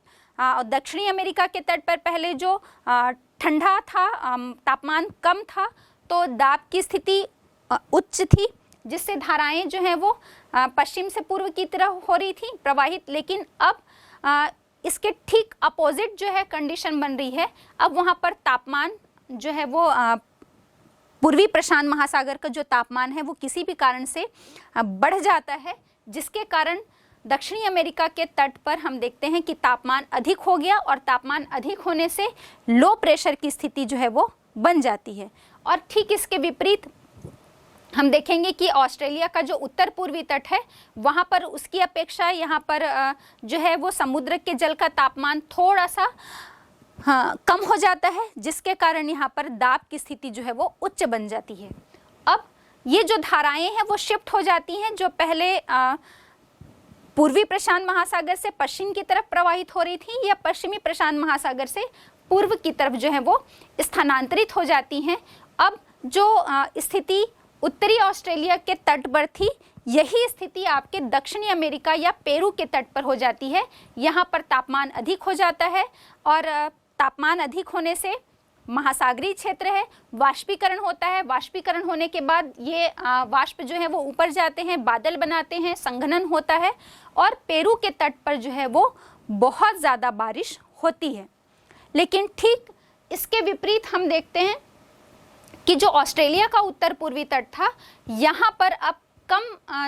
दक्षिणी अमेरिका के तट पर पहले जो ठंडा था, तापमान कम था, तो दाब की स्थिति उच्च थी, जिससे धाराएं जो हैं वो पश्चिम से पूर्व की तरफ हो रही थी प्रवाहित। लेकिन अब इसके ठीक अपोजिट जो है कंडीशन बन रही है। अब वहाँ पर तापमान जो है वो पूर्वी प्रशांत महासागर का जो तापमान है वो किसी भी कारण से बढ़ जाता है, जिसके कारण दक्षिणी अमेरिका के तट पर हम देखते हैं कि तापमान अधिक हो गया, और तापमान अधिक होने से लो प्रेशर की स्थिति जो है वो बन जाती है। और ठीक इसके विपरीत हम देखेंगे कि ऑस्ट्रेलिया का जो उत्तर पूर्वी तट है वहाँ पर उसकी अपेक्षा यहाँ पर जो है वो समुद्र के जल का तापमान थोड़ा सा कम हो जाता है, जिसके कारण यहाँ पर दाब की स्थिति जो है वो उच्च बन जाती है। अब ये जो धाराएं हैं वो शिफ्ट हो जाती हैं, जो पहले पूर्वी प्रशांत महासागर से पश्चिम की तरफ प्रवाहित हो रही थी, या पश्चिमी प्रशांत महासागर से पूर्व की तरफ जो है वो स्थानांतरित हो जाती हैं। अब जो स्थिति उत्तरी ऑस्ट्रेलिया के तट पर थी, यही स्थिति आपके दक्षिणी अमेरिका या पेरू के तट पर हो जाती है। यहाँ पर तापमान अधिक हो जाता है, और तापमान अधिक होने से महासागरीय क्षेत्र है, वाष्पीकरण होता है। वाष्पीकरण होने के बाद ये वाष्प जो है वो ऊपर जाते हैं, बादल बनाते हैं, संघनन होता है, और पेरू के तट पर जो है वो बहुत ज़्यादा बारिश होती है। लेकिन ठीक इसके विपरीत हम देखते हैं कि जो ऑस्ट्रेलिया का उत्तर पूर्वी तट था, यहाँ पर अब कम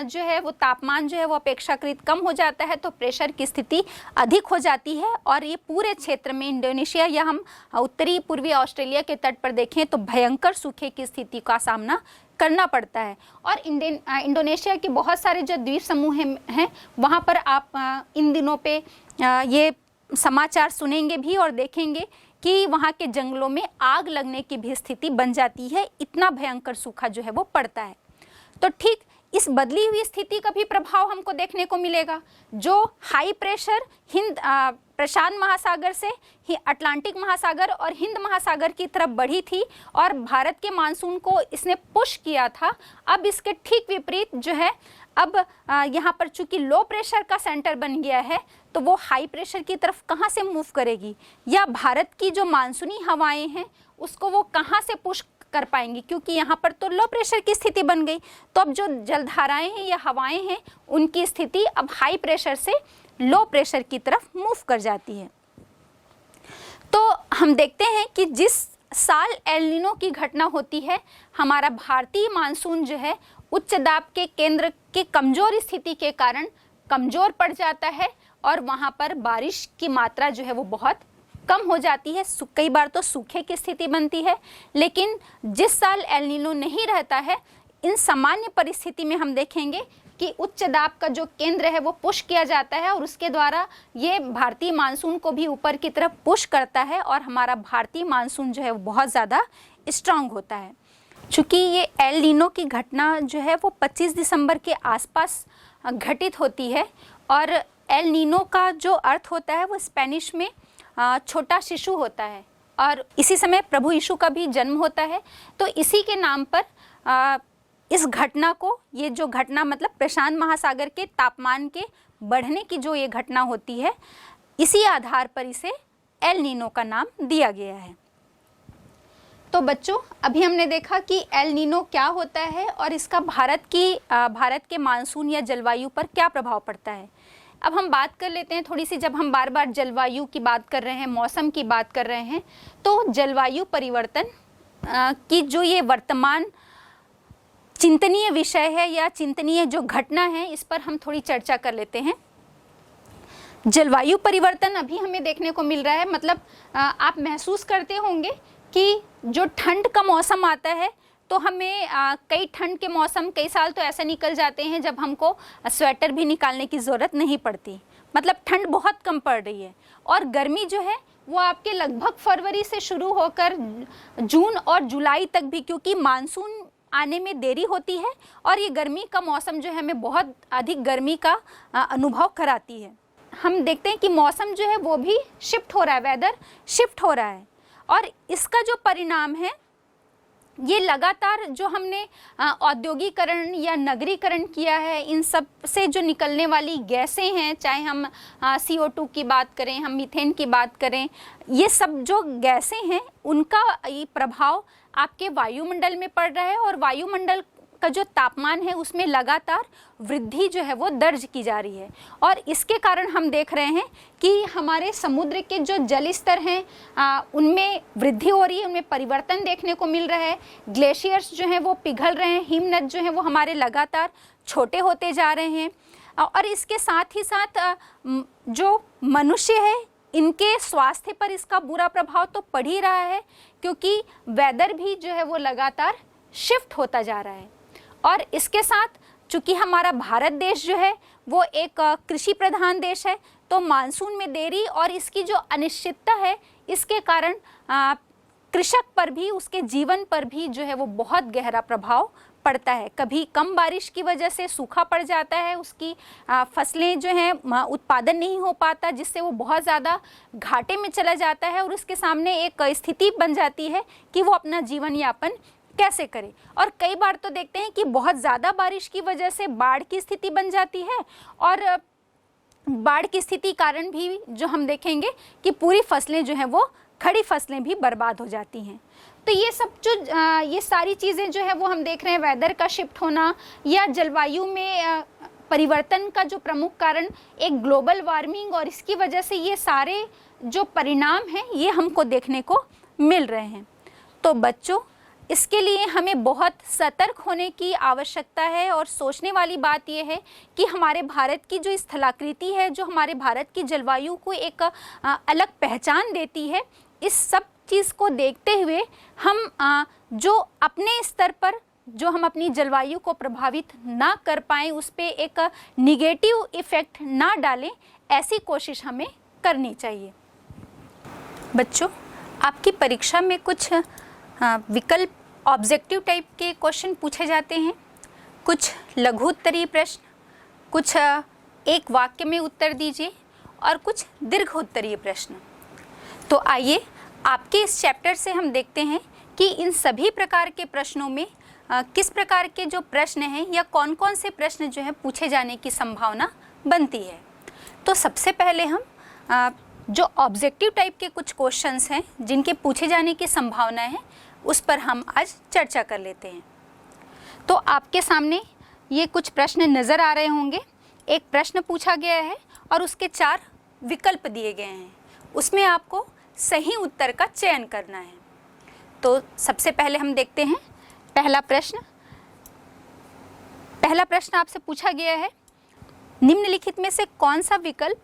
जो है वो तापमान जो है वो अपेक्षाकृत कम हो जाता है, तो प्रेशर की स्थिति अधिक हो जाती है, और ये पूरे क्षेत्र में इंडोनेशिया या हम उत्तरी पूर्वी ऑस्ट्रेलिया के तट पर देखें तो भयंकर सूखे की स्थिति का सामना करना पड़ता है। और इंडोनेशिया के बहुत सारे जो द्वीप समूह हैं वहाँ पर आप इन दिनों पे ये समाचार सुनेंगे भी और देखेंगे कि वहाँ के जंगलों में आग लगने की भी स्थिति बन जाती है, इतना भयंकर सूखा जो है वो पड़ता है। तो ठीक इस बदली हुई स्थिति का भी प्रभाव हमको देखने को मिलेगा। जो हाई प्रेशर हिंद प्रशांत महासागर से ही अटलांटिक महासागर और हिंद महासागर की तरफ बढ़ी थी और भारत के मानसून को इसने पुश किया था, अब इसके ठीक विपरीत जो है अब यहाँ पर चूंकि लो प्रेशर का सेंटर बन गया है, तो वो हाई प्रेशर की तरफ कहाँ से मूव करेगी, या भारत की जो मानसूनी हवाएं हैं उसको वो कहाँ से पुश कर पाएंगी, क्योंकि यहाँ पर तो लो प्रेशर की स्थिति बन गई। तो अब जो जलधाराएं हैं या हवाएं हैं उनकी स्थिति अब हाई प्रेशर से लो प्रेशर की तरफ मूव कर जाती है। तो हम देखते हैं कि जिस साल एल नीनो की घटना होती है, हमारा भारतीय मानसून जो है उच्च दाब के केंद्र के कमजोर स्थिति के कारण कमजोर पड़ जाता है, और वहाँ पर बारिश की मात्रा जो है वो बहुत कम हो जाती है। कई बार तो सूखे की स्थिति बनती है। लेकिन जिस साल एल नीनो नहीं रहता है, इन सामान्य परिस्थिति में हम देखेंगे कि उच्च दाब का जो केंद्र है वो पुश किया जाता है, और उसके द्वारा ये भारतीय मानसून को भी ऊपर की तरफ पुश करता है, और हमारा भारतीय मानसून जो है वो बहुत ज़्यादा स्ट्रांग होता है। चूँकि ये एल नीनो की घटना जो है वो 25 दिसंबर के आसपास घटित होती है, और एल नीनो का जो अर्थ होता है वो स्पेनिश में छोटा शिशु होता है, और इसी समय प्रभु यीशु का भी जन्म होता है। तो इसी के नाम पर इस घटना को, ये जो घटना मतलब प्रशांत महासागर के तापमान के बढ़ने की जो ये घटना होती है, इसी आधार पर इसे एल नीनो का नाम दिया गया है। तो बच्चों, अभी हमने देखा कि एल नीनो क्या होता है और इसका भारत के मानसून या जलवायु पर क्या प्रभाव पड़ता है। अब हम बात कर लेते हैं थोड़ी सी, जब हम बार बार जलवायु की बात कर रहे हैं, मौसम की बात कर रहे हैं, तो जलवायु परिवर्तन की जो ये वर्तमान चिंतनीय विषय है या चिंतनीय जो घटना है, इस पर हम थोड़ी चर्चा कर लेते हैं। जलवायु परिवर्तन अभी हमें देखने को मिल रहा है, मतलब आप महसूस करते होंगे कि जो ठंड का मौसम आता है तो हमें कई ठंड के मौसम कई साल तो ऐसे निकल जाते हैं जब हमको स्वेटर भी निकालने की ज़रूरत नहीं पड़ती, मतलब ठंड बहुत कम पड़ रही है। और गर्मी जो है वो आपके लगभग फरवरी से शुरू होकर जून और जुलाई तक भी, क्योंकि मानसून आने में देरी होती है और ये गर्मी का मौसम जो है हमें बहुत अधिक गर्मी का अनुभव कराती है। हम देखते हैं कि मौसम जो है वो भी शिफ्ट हो रहा है, वेदर शिफ्ट हो रहा है, और इसका जो परिणाम है ये लगातार जो हमने औद्योगिकरण या नगरीकरण किया है, इन सब से जो निकलने वाली गैसें हैं, चाहे हम CO2 की बात करें, हम मीथेन की बात करें, ये सब जो गैसें हैं उनका ये प्रभाव आपके वायुमंडल में पड़ रहा है और वायुमंडल का जो तापमान है उसमें लगातार वृद्धि जो है वो दर्ज की जा रही है। और इसके कारण हम देख रहे हैं कि हमारे समुद्र के जो जल स्तर हैं उनमें वृद्धि हो रही है, उनमें परिवर्तन देखने को मिल रहा है। ग्लेशियर्स जो हैं वो पिघल रहे हैं, हिमनद जो हैं वो हमारे लगातार छोटे होते जा रहे हैं। और इसके साथ ही साथ जो मनुष्य है इनके स्वास्थ्य पर इसका बुरा प्रभाव तो पड़ ही रहा है, क्योंकि वेदर भी जो है वो लगातार शिफ्ट होता जा रहा है। और इसके साथ चूंकि हमारा भारत देश जो है वो एक कृषि प्रधान देश है, तो मानसून में देरी और इसकी जो अनिश्चितता है इसके कारण कृषक पर भी, उसके जीवन पर भी जो है वो बहुत गहरा प्रभाव पड़ता है। कभी कम बारिश की वजह से सूखा पड़ जाता है, उसकी फसलें जो हैं उत्पादन नहीं हो पाता, जिससे वो बहुत ज़्यादा घाटे में चला जाता है और उसके सामने एक स्थिति बन जाती है कि वो अपना जीवन यापन कैसे करे। और कई बार तो देखते हैं कि बहुत ज़्यादा बारिश की वजह से बाढ़ की स्थिति बन जाती है, और बाढ़ की स्थिति कारण भी जो हम देखेंगे कि पूरी फसलें जो हैं वो खड़ी फसलें भी बर्बाद हो जाती हैं। तो ये सब जो ये सारी चीज़ें जो है वो हम देख रहे हैं, वेदर का शिफ्ट होना या जलवायु में परिवर्तन का जो प्रमुख कारण एक ग्लोबल वार्मिंग, और इसकी वजह से ये सारे जो परिणाम हैं ये हमको देखने को मिल रहे हैं। तो बच्चों, इसके लिए हमें बहुत सतर्क होने की आवश्यकता है, और सोचने वाली बात यह है कि हमारे भारत की जो स्थलाकृति है, जो हमारे भारत की जलवायु को एक अलग पहचान देती है, इस सब चीज़ को देखते हुए हम जो अपने स्तर पर जो हम अपनी जलवायु को प्रभावित ना कर पाएँ, उस पर एक निगेटिव इफ़ेक्ट ना डालें, ऐसी कोशिश हमें करनी चाहिए। बच्चों, आपकी परीक्षा में कुछ विकल्प ऑब्जेक्टिव टाइप के क्वेश्चन पूछे जाते हैं, कुछ लघु उत्तरीय प्रश्न, कुछ एक वाक्य में उत्तर दीजिए और कुछ दीर्घ उत्तरीय प्रश्न। तो आइए आपके इस चैप्टर से हम देखते हैं कि इन सभी प्रकार के प्रश्नों में किस प्रकार के जो प्रश्न हैं या कौन कौन से प्रश्न जो है पूछे जाने की संभावना बनती है। तो सबसे पहले हम जो ऑब्जेक्टिव टाइप के कुछ क्वेश्चंस हैं जिनके पूछे जाने की संभावना है उस पर हम आज चर्चा कर लेते हैं। तो आपके सामने ये कुछ प्रश्न नज़र आ रहे होंगे। एक प्रश्न पूछा गया है और उसके 4 विकल्प दिए गए हैं, उसमें आपको सही उत्तर का चयन करना है। तो सबसे पहले हम देखते हैं पहला प्रश्न आपसे पूछा गया है, निम्नलिखित में से कौन सा विकल्प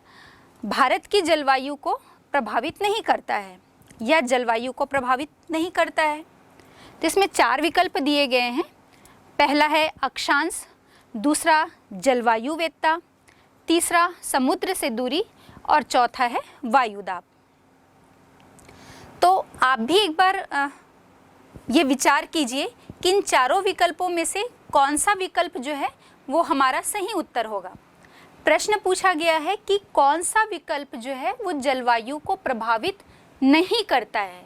भारत की जलवायु को प्रभावित नहीं करता है या जलवायु को प्रभावित नहीं करता है। तो इसमें 4 विकल्प दिए गए हैं। पहला है अक्षांश, दूसरा जलवायुवेत्ता, तीसरा समुद्र से दूरी और चौथा है वायुदाब। तो आप भी एक बार ये विचार कीजिए कि इन चारों विकल्पों में से कौन सा विकल्प जो है वो हमारा सही उत्तर होगा। प्रश्न पूछा गया है कि कौन सा विकल्प जो है वो जलवायु को प्रभावित नहीं करता है।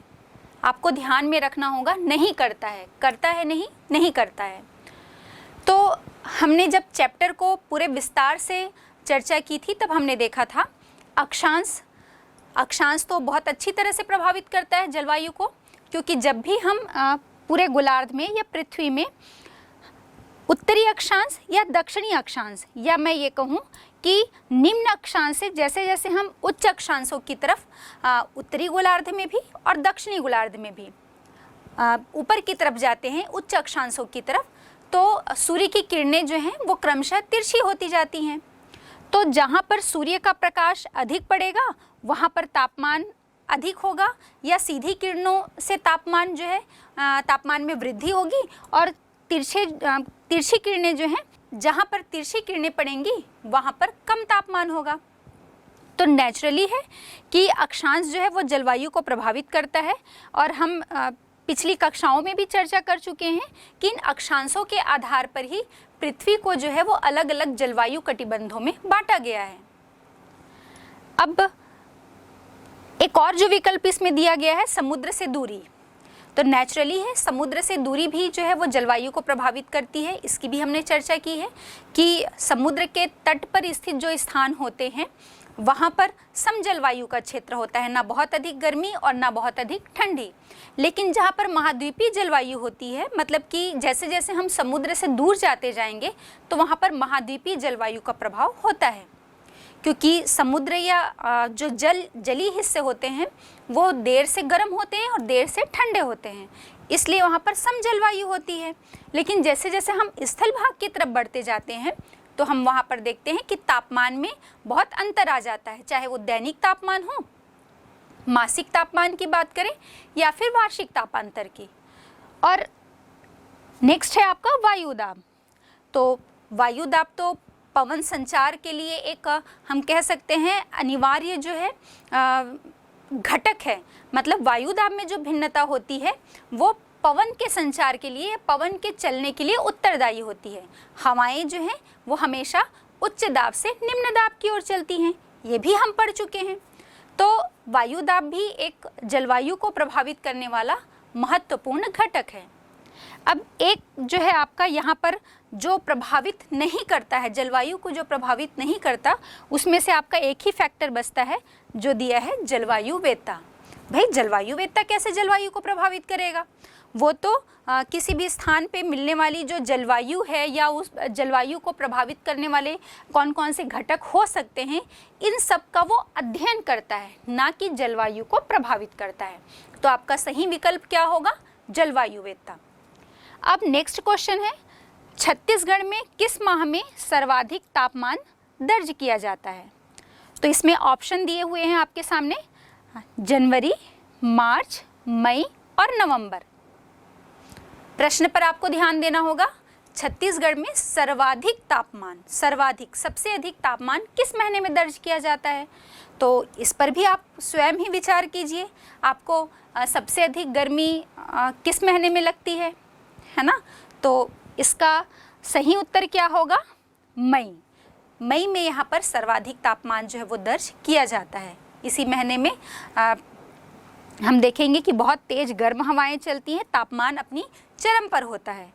आपको ध्यान में रखना होगा, नहीं करता है, करता है नहीं करता है। तो हमने जब चैप्टर को पूरे विस्तार से चर्चा की थी तब हमने देखा था अक्षांश तो बहुत अच्छी तरह से प्रभावित करता है जलवायु को, क्योंकि जब भी हम पूरे गोलार्ध में या पृथ्वी में उत्तरी अक्षांश या दक्षिणी अक्षांश, या मैं ये कहूँ कि निम्न अक्षांश से जैसे जैसे हम उच्च अक्षांशों की तरफ उत्तरी गोलार्ध में भी और दक्षिणी गोलार्ध में भी ऊपर की तरफ जाते हैं, उच्च अक्षांशों की तरफ, तो सूर्य की किरणें जो हैं वो क्रमशः तिरछी होती जाती हैं। तो जहाँ पर सूर्य का प्रकाश अधिक पड़ेगा वहाँ पर तापमान अधिक होगा या सीधी किरणों से तापमान जो है तापमान में वृद्धि होगी, और तिरछी किरणें जो हैं, जहाँ पर तिरछी किरणें पड़ेंगी वहाँ पर कम तापमान होगा। तो नेचुरली है कि अक्षांश जो है वो जलवायु को प्रभावित करता है, और हम पिछली कक्षाओं में भी चर्चा कर चुके हैं कि इन अक्षांशों के आधार पर ही पृथ्वी को जो है वो अलग अलग जलवायु कटिबंधों में बांटा गया है। अब एक और जो विकल्प इसमें दिया गया है, समुद्र से दूरी। तो नेचुरली है, समुद्र से दूरी भी जो है वो जलवायु को प्रभावित करती है। इसकी भी हमने चर्चा की है कि समुद्र के तट पर स्थित जो स्थान होते हैं वहाँ पर सम जलवायु का क्षेत्र होता है, ना बहुत अधिक गर्मी और ना बहुत अधिक ठंडी। लेकिन जहाँ पर महाद्वीपीय जलवायु होती है, मतलब कि जैसे जैसे हम समुद्र से दूर जाते जाएंगे तो वहाँ पर महाद्वीपीय जलवायु का प्रभाव होता है, क्योंकि समुद्र या जो जलीय हिस्से होते हैं वो देर से गर्म होते हैं और देर से ठंडे होते हैं, इसलिए वहाँ पर सम जलवायु होती है। लेकिन जैसे जैसे हम स्थल भाग की तरफ बढ़ते जाते हैं तो हम वहाँ पर देखते हैं कि तापमान में बहुत अंतर आ जाता है, चाहे वो दैनिक तापमान हो, मासिक तापमान की बात करें या फिर वार्षिक तापांतर की। और नेक्स्ट है आपका वायुदाब। तो वायुदाब तो पवन संचार के लिए एक हम कह सकते हैं अनिवार्य जो है घटक है। मतलब वायुदाब में जो भिन्नता होती है वो पवन के संचार के लिए, पवन के चलने के लिए उत्तरदायी होती है। हवाएं जो हैं वो हमेशा उच्च दाब से निम्न दाब की ओर चलती हैं, ये भी हम पढ़ चुके हैं। तो वायुदाब भी एक जलवायु को प्रभावित करने वाला महत्वपूर्ण घटक है। अब एक जो है आपका यहाँ पर जो प्रभावित नहीं करता है, जलवायु को जो प्रभावित नहीं करता, उसमें से आपका एक ही फैक्टर बचता है जो दिया है जलवायु वेत्ता। भाई जलवायु वेत्ता कैसे जलवायु को प्रभावित करेगा? वो तो किसी भी स्थान पे मिलने वाली जो जलवायु है या उस जलवायु को प्रभावित करने वाले कौन कौन से घटक हो सकते हैं, इन सब का वो अध्ययन करता है, ना कि जलवायु को प्रभावित करता है। तो आपका सही विकल्प क्या होगा? जलवायु वेत्ता। अब नेक्स्ट क्वेश्चन है, छत्तीसगढ़ में किस माह में सर्वाधिक तापमान दर्ज किया जाता है? तो इसमें ऑप्शन दिए हुए हैं आपके सामने, जनवरी, मार्च, मई और नवंबर। प्रश्न पर आपको ध्यान देना होगा, छत्तीसगढ़ में सर्वाधिक तापमान, सर्वाधिक सबसे अधिक तापमान किस महीने में दर्ज किया जाता है? तो इस पर भी आप स्वयं ही विचार कीजिए, आपको सबसे अधिक गर्मी किस महीने में लगती है ना? तो इसका सही उत्तर क्या होगा? मई। मई में यहाँ पर सर्वाधिक तापमान जो है वो दर्ज किया जाता है। इसी महीने में हम देखेंगे कि बहुत तेज गर्म हवाएं चलती हैं, तापमान अपनी चरम पर होता है।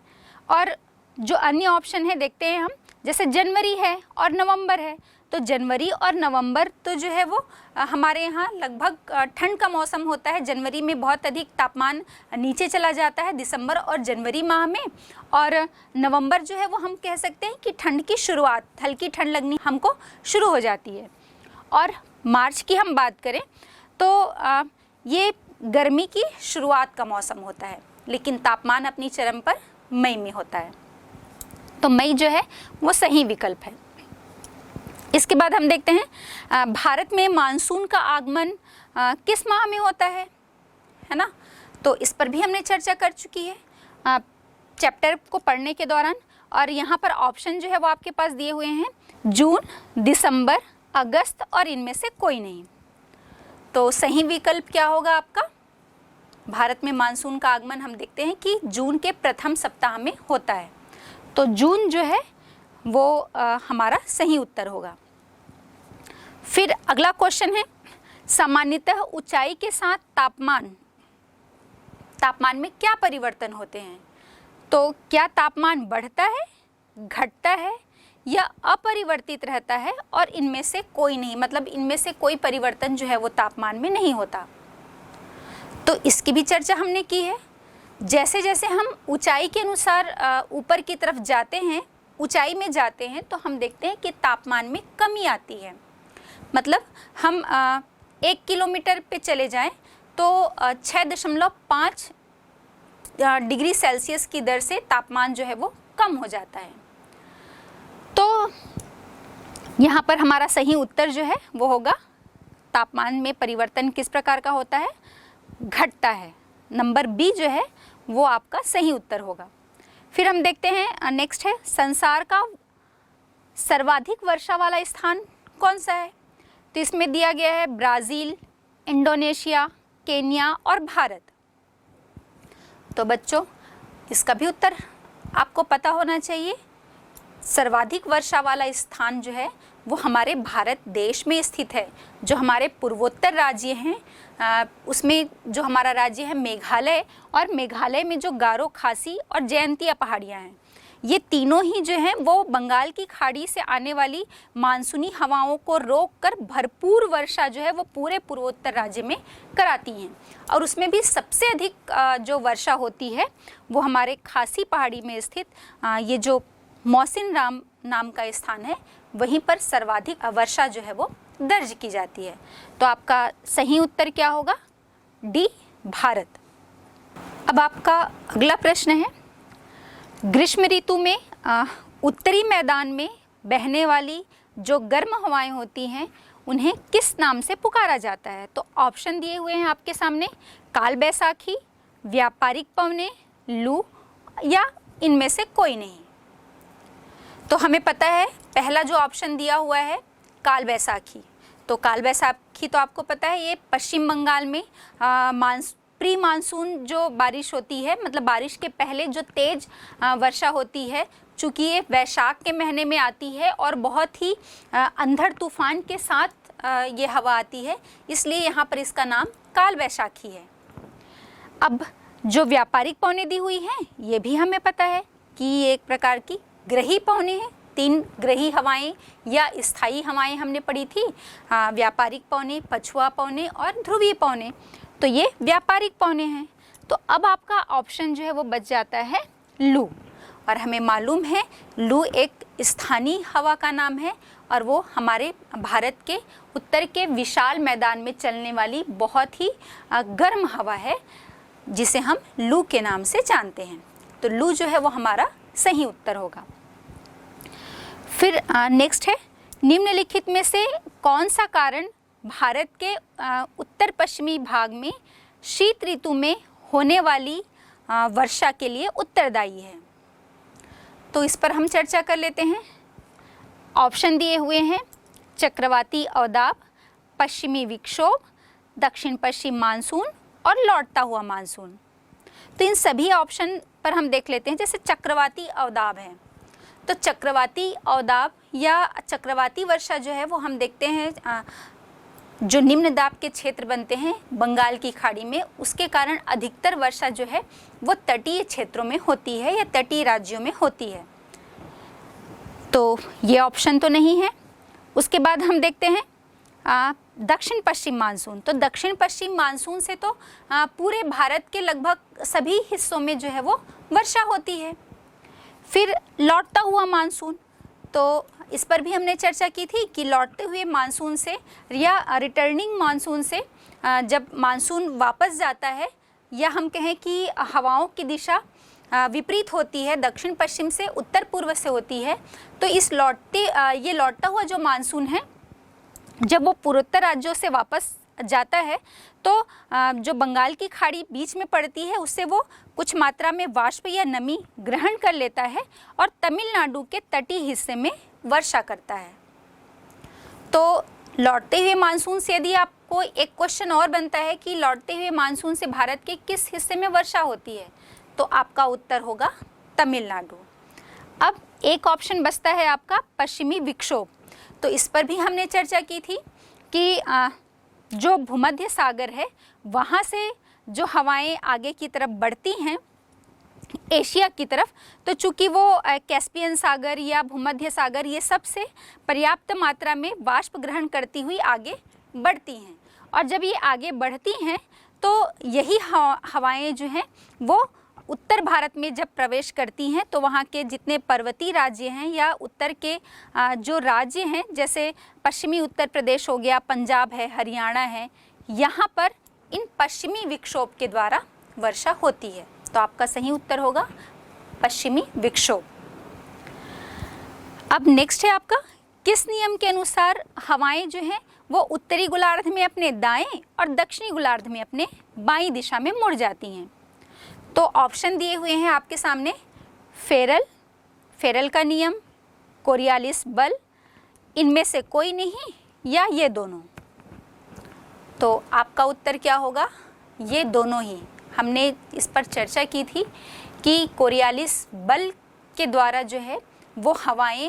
और जो अन्य ऑप्शन है देखते हैं हम, जैसे जनवरी है और नवंबर है, तो जनवरी और नवंबर तो जो है वो हमारे यहाँ लगभग ठंड का मौसम होता है। जनवरी में बहुत अधिक तापमान नीचे चला जाता है, दिसंबर और जनवरी माह में, और नवंबर जो है वो हम कह सकते हैं कि ठंड की शुरुआत, हल्की ठंड लगनी हमको शुरू हो जाती है। और मार्च की हम बात करें तो ये गर्मी की शुरुआत का मौसम होता है, लेकिन तापमान अपनी चरम पर मई में होता है। तो मई जो है वो सही विकल्प है। इसके बाद हम देखते हैं भारत में मानसून का आगमन किस माह में होता है ना? तो इस पर भी हमने चर्चा कर चुकी है चैप्टर को पढ़ने के दौरान। और यहाँ पर ऑप्शन जो है वो आपके पास दिए हुए हैं, जून, दिसंबर, अगस्त और इनमें से कोई नहीं। तो सही विकल्प क्या होगा आपका? भारत में मानसून का आगमन हम देखते हैं कि जून के प्रथम सप्ताह में होता है, तो जून जो है वो हमारा सही उत्तर होगा। फिर अगला क्वेश्चन है, सामान्यतः ऊंचाई के साथ तापमान में क्या परिवर्तन होते हैं? तो क्या तापमान बढ़ता है, घटता है या अपरिवर्तित रहता है, और इनमें से कोई नहीं, मतलब इनमें से कोई परिवर्तन जो है वो तापमान में नहीं होता। तो इसकी भी चर्चा हमने की है। जैसे जैसे हम ऊंचाई के अनुसार ऊपर की तरफ जाते हैं, ऊंचाई में जाते हैं, तो हम देखते हैं कि तापमान में कमी आती है। मतलब हम 1 किलोमीटर पे चले जाएं तो 6.5 डिग्री सेल्सियस की दर से तापमान जो है वो कम हो जाता है। तो यहाँ पर हमारा सही उत्तर जो है वो होगा तापमान में परिवर्तन किस प्रकार का होता है, घटता है। नंबर बी जो है वो आपका सही उत्तर होगा। फिर हम देखते हैं नेक्स्ट है, संसार का सर्वाधिक वर्षा वाला स्थान कौन सा है? तो इसमें दिया गया है ब्राज़ील, इंडोनेशिया, केन्या और भारत। तो बच्चों इसका भी उत्तर आपको पता होना चाहिए। सर्वाधिक वर्षा वाला स्थान जो है वो हमारे भारत देश में स्थित है। जो हमारे पूर्वोत्तर राज्य हैं उसमें जो हमारा राज्य है मेघालय, और मेघालय में जो गारो, खासी और जयंतिया पहाड़ियाँ हैं, ये तीनों ही जो हैं वो बंगाल की खाड़ी से आने वाली मानसूनी हवाओं को रोककर भरपूर वर्षा जो है वो पूरे पूर्वोत्तर राज्य में कराती हैं। और उसमें भी सबसे अधिक जो वर्षा होती है वो हमारे खासी पहाड़ी में स्थित ये जो मौसिन राम नाम का स्थान है, वहीं पर सर्वाधिक वर्षा जो है वो दर्ज की जाती है। तो आपका सही उत्तर क्या होगा? डी, भारत। अब आपका अगला प्रश्न है, ग्रीष्म ऋतु में उत्तरी मैदान में बहने वाली जो गर्म हवाएं होती हैं उन्हें किस नाम से पुकारा जाता है? तो ऑप्शन दिए हुए हैं आपके सामने, काल बैसाखी, व्यापारिक पवने, लू या इनमें से कोई नहीं। तो हमें पता है पहला जो ऑप्शन दिया हुआ है काल बैसाखी। तो काल बैसाखी तो आपको पता है ये पश्चिम बंगाल में प्री मानसून जो बारिश होती है, मतलब बारिश के पहले जो तेज वर्षा होती है, चूँकि ये वैशाख के महीने में आती है और बहुत ही अंधड़ तूफान के साथ ये हवा आती है, इसलिए यहाँ पर इसका नाम काल बैसाखी है। अब जो व्यापारिक पवने दी हुई हैं ये भी हमें पता है कि ये एक प्रकार की ग्रही पवने हैं। 3 ग्रही हवाएं या स्थायी हवाएं हमने पढ़ी थी, व्यापारिक पवने, पछुआ पवने और ध्रुवीय पवने। तो ये व्यापारिक पवने हैं। तो अब आपका ऑप्शन जो है वो बच जाता है लू, और हमें मालूम है लू एक स्थानीय हवा का नाम है और वो हमारे भारत के उत्तर के विशाल मैदान में चलने वाली बहुत ही गर्म हवा है, जिसे हम लू के नाम से जानते हैं। तो लू जो है वो हमारा सही उत्तर होगा। फिर नेक्स्ट है, निम्नलिखित में से कौन सा कारण भारत के उत्तर पश्चिमी भाग में शीत ऋतु में होने वाली वर्षा के लिए उत्तरदायी है? तो इस पर हम चर्चा कर लेते हैं। ऑप्शन दिए हुए हैं, चक्रवाती अवदाब, पश्चिमी विक्षोभ, दक्षिण पश्चिम मानसून और लौटता हुआ मानसून। तो इन सभी ऑप्शन पर हम देख लेते हैं। जैसे चक्रवाती अवदाब है, तो चक्रवाती अवदाब या चक्रवाती वर्षा जो है वो हम देखते हैं जो निम्न दाब के क्षेत्र बनते हैं बंगाल की खाड़ी में, उसके कारण अधिकतर वर्षा जो है वो तटीय क्षेत्रों में होती है या तटीय राज्यों में होती है। तो ये ऑप्शन तो नहीं है। उसके बाद हम देखते हैं दक्षिण पश्चिम मानसून। तो दक्षिण पश्चिम मानसून से तो पूरे भारत के लगभग सभी हिस्सों में जो है वो वर्षा होती है। फिर लौटता हुआ मानसून, तो इस पर भी हमने चर्चा की थी कि लौटते हुए मानसून से या रिटर्निंग मानसून से जब मानसून वापस जाता है या हम कहें कि हवाओं की दिशा विपरीत होती है, दक्षिण पश्चिम से उत्तर पूर्व से होती है, तो इस ये लौटता हुआ जो मानसून है जब वो पूर्वोत्तर राज्यों से वापस जाता है तो जो बंगाल की खाड़ी बीच में पड़ती है उससे वो कुछ मात्रा में वाष्प या नमी ग्रहण कर लेता है और तमिलनाडु के तटीय हिस्से में वर्षा करता है। तो लौटते हुए मानसून से यदि आपको एक क्वेश्चन और बनता है कि लौटते हुए मानसून से भारत के किस हिस्से में वर्षा होती है, तो आपका उत्तर होगा तमिलनाडु। अब एक ऑप्शन बचता है आपका पश्चिमी विक्षोभ। तो इस पर भी हमने चर्चा की थी कि जो भूमध्य सागर है वहाँ से जो हवाएं आगे की तरफ बढ़ती हैं एशिया की तरफ, तो चूंकि वो कैस्पियन सागर या भूमध्य सागर ये सबसे पर्याप्त मात्रा में वाष्प ग्रहण करती हुई आगे बढ़ती हैं, और जब ये आगे बढ़ती हैं तो यही हवाएं जो हैं वो उत्तर भारत में जब प्रवेश करती हैं तो वहाँ के जितने पर्वतीय राज्य हैं या उत्तर के जो राज्य हैं जैसे पश्चिमी उत्तर प्रदेश हो गया, पंजाब है, हरियाणा है, यहाँ पर इन पश्चिमी विक्षोभ के द्वारा वर्षा होती है। तो आपका सही उत्तर होगा पश्चिमी विक्षोभ। अब नेक्स्ट है आपका, किस नियम के अनुसार हवाएं जो हैं वो उत्तरी गोलार्ध में अपने दाएं और दक्षिणी गोलार्ध में अपने बाईं दिशा में मुड़ जाती हैं। तो ऑप्शन दिए हुए हैं आपके सामने, फेरल का नियम, कोरियालिस बल, इनमें से कोई नहीं या ये दोनों। तो आपका उत्तर क्या होगा? ये दोनों ही। हमने इस पर चर्चा की थी कि कोरियालिस बल के द्वारा जो है वो हवाएं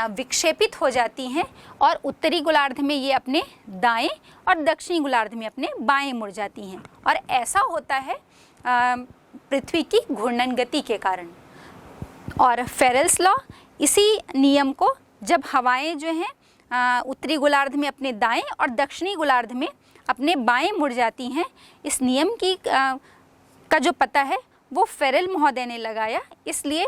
विक्षेपित हो जाती हैं और उत्तरी गोलार्ध में ये अपने दाएं और दक्षिणी गोलार्ध में अपने बाएं मुड़ जाती हैं, और ऐसा होता है पृथ्वी की घूर्णन गति के कारण। और फेरेल्स लॉ, इसी नियम को जब हवाएं जो हैं उत्तरी गोलार्ध में अपने दाएं और दक्षिणी गोलार्ध में अपने बाएं मुड़ जाती हैं, इस नियम की का जो पता है वो फेरेल महोदय ने लगाया, इसलिए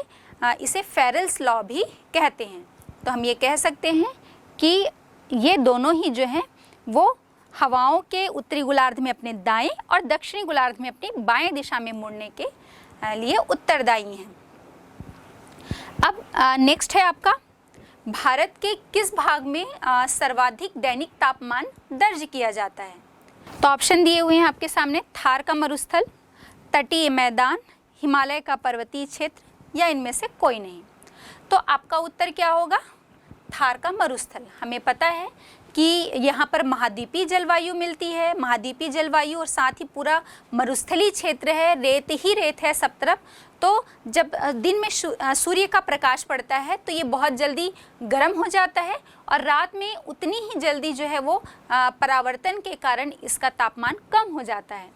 इसे फेरेल्स लॉ भी कहते हैं। तो हम ये कह सकते हैं कि ये दोनों ही जो हैं वो हवाओं के उत्तरी गोलार्ध में अपने दाएं और दक्षिणी गोलार्ध में अपनी बाएं दिशा में मुड़ने के लिए उत्तरदायी हैं। अब नेक्स्ट है आपका, भारत के किस भाग में सर्वाधिक दैनिक तापमान दर्ज किया जाता है? तो ऑप्शन दिए हुए हैं आपके सामने, थार का मरुस्थल, तटीय मैदान, हिमालय का पर्वतीय क्षेत्र या इनमें से कोई नहीं। तो आपका उत्तर क्या होगा? थार का मरुस्थल। हमें पता है कि यहाँ पर महाद्वीपीय जलवायु मिलती है, महाद्वीपीय जलवायु और साथ ही पूरा मरुस्थलीय क्षेत्र है, रेत ही रेत है सब तरफ। तो जब दिन में सूर्य का प्रकाश पड़ता है तो ये बहुत जल्दी गर्म हो जाता है और रात में उतनी ही जल्दी जो है वो परावर्तन के कारण इसका तापमान कम हो जाता है।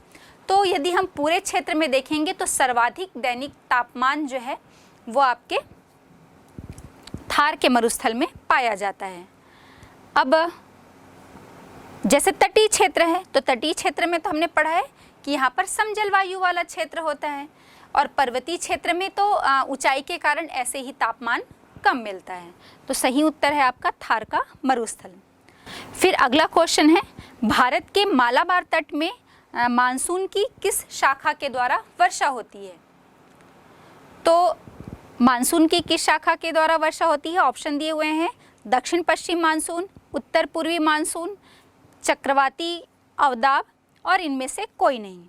तो यदि हम पूरे क्षेत्र में देखेंगे तो सर्वाधिक दैनिक तापमान जो है वो आपके थार के मरुस्थल में पाया जाता है। अब जैसे तटीय क्षेत्र है, तो तटीय क्षेत्र में तो हमने पढ़ा है कि यहाँ पर समजलवायु वाला क्षेत्र होता है, और पर्वतीय क्षेत्र में तो ऊंचाई के कारण ऐसे ही तापमान कम मिलता है। तो सही उत्तर है आपका थार का मरुस्थल। फिर अगला क्वेश्चन है, भारत के मालाबार तट में मानसून की किस शाखा के द्वारा वर्षा होती है? तो मानसून की किस शाखा के द्वारा वर्षा होती है? ऑप्शन दिए हुए हैं, दक्षिण पश्चिम मानसून, उत्तर पूर्वी मानसून, चक्रवाती अवदाब और इनमें से कोई नहीं।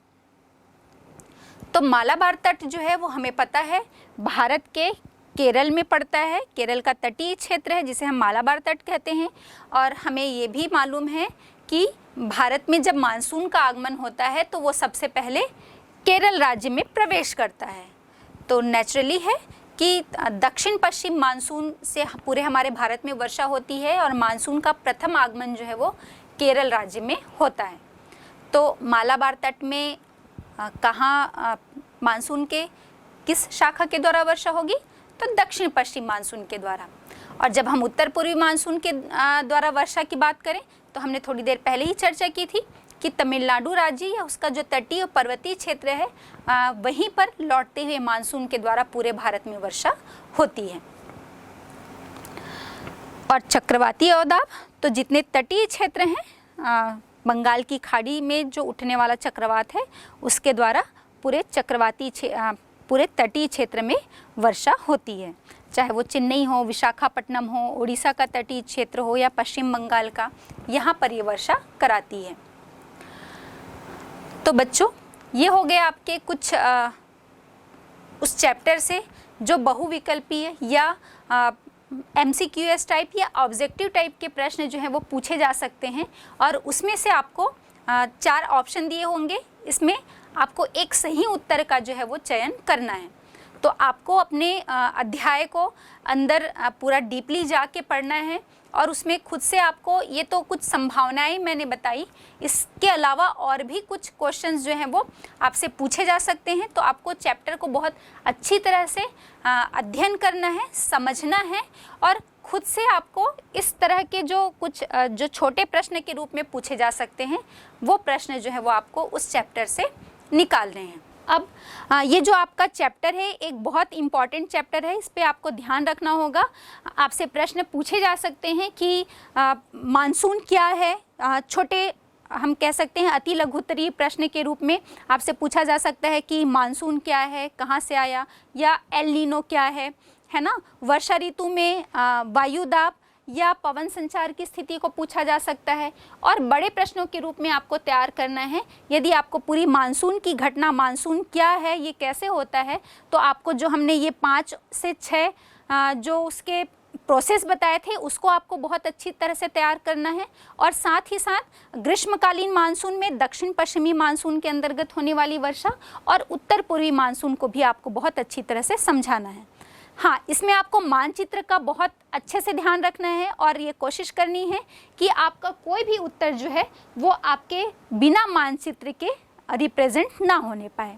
तो मालाबार तट जो है वो हमें पता है भारत के केरल में पड़ता है, केरल का तटीय क्षेत्र है जिसे हम मालाबार तट कहते हैं। और हमें ये भी मालूम है कि भारत में जब मानसून का आगमन होता है तो वो सबसे पहले केरल राज्य में प्रवेश करता है। तो नेचुरली है कि दक्षिण पश्चिम मानसून से पूरे हमारे भारत में वर्षा होती है और मानसून का प्रथम आगमन जो है वो केरल राज्य में होता है। तो मालाबार तट में कहाँ मानसून के किस शाखा के द्वारा वर्षा होगी? तो दक्षिण पश्चिम मानसून के द्वारा। और जब हम उत्तर पूर्वी मानसून के द्वारा वर्षा की बात करें तो हमने थोड़ी देर पहले ही चर्चा की थी कि तमिलनाडु राज्य या उसका जो तटीय और पर्वतीय क्षेत्र है वहीं पर लौटते हुए मानसून के द्वारा पूरे भारत में वर्षा होती है। और चक्रवाती अवदाब, तो जितने तटीय क्षेत्र हैं बंगाल की खाड़ी में जो उठने वाला चक्रवात है उसके द्वारा पूरे तटीय क्षेत्र में वर्षा होती है, चाहे वो चेन्नई हो, विशाखापट्टनम हो, उड़ीसा का तटीय क्षेत्र हो या पश्चिम बंगाल का, यहाँ पर ये वर्षा कराती है। तो बच्चों ये हो गए आपके कुछ उस चैप्टर से जो बहुविकल्पीय या MCQS टाइप या ऑब्जेक्टिव टाइप के प्रश्न जो हैं वो पूछे जा सकते हैं। और उसमें से आपको 4 ऑप्शन दिए होंगे, इसमें आपको एक सही उत्तर का जो है वो चयन करना है। तो आपको अपने अध्याय को अंदर पूरा डीपली जाके पढ़ना है और उसमें खुद से आपको, ये तो कुछ संभावनाएं मैंने बताई, इसके अलावा और भी कुछ क्वेश्चंस जो हैं वो आपसे पूछे जा सकते हैं। तो आपको चैप्टर को बहुत अच्छी तरह से अध्ययन करना है, समझना है और खुद से आपको इस तरह के जो छोटे प्रश्न के रूप में पूछे जा सकते हैं वो प्रश्न जो है वो आपको उस चैप्टर से निकालने हैं। अब ये जो आपका चैप्टर है एक बहुत इम्पॉर्टेंट चैप्टर है, इस पे आपको ध्यान रखना होगा। आपसे प्रश्न पूछे जा सकते हैं कि मानसून क्या है, छोटे हम कह सकते हैं अति लघुत्तरीय प्रश्न के रूप में आपसे पूछा जा सकता है कि मानसून क्या है, कहाँ से आया, या एल नीनो क्या है ना। वर्षा ऋतु में वायु दाब या पवन संचार की स्थिति को पूछा जा सकता है। और बड़े प्रश्नों के रूप में आपको तैयार करना है। यदि आपको पूरी मानसून की घटना, मानसून क्या है, ये कैसे होता है, तो आपको जो हमने ये 5 से 6 जो उसके प्रोसेस बताए थे उसको आपको बहुत अच्छी तरह से तैयार करना है। और साथ ही साथ ग्रीष्मकालीन मानसून में दक्षिण पश्चिमी मानसून के अंतर्गत होने वाली वर्षा और उत्तर पूर्वी मानसून को भी आपको बहुत अच्छी तरह से समझाना है। हाँ, इसमें आपको मानचित्र का बहुत अच्छे से ध्यान रखना है और ये कोशिश करनी है कि आपका कोई भी उत्तर जो है वो आपके बिना मानचित्र के रिप्रेजेंट ना होने पाए।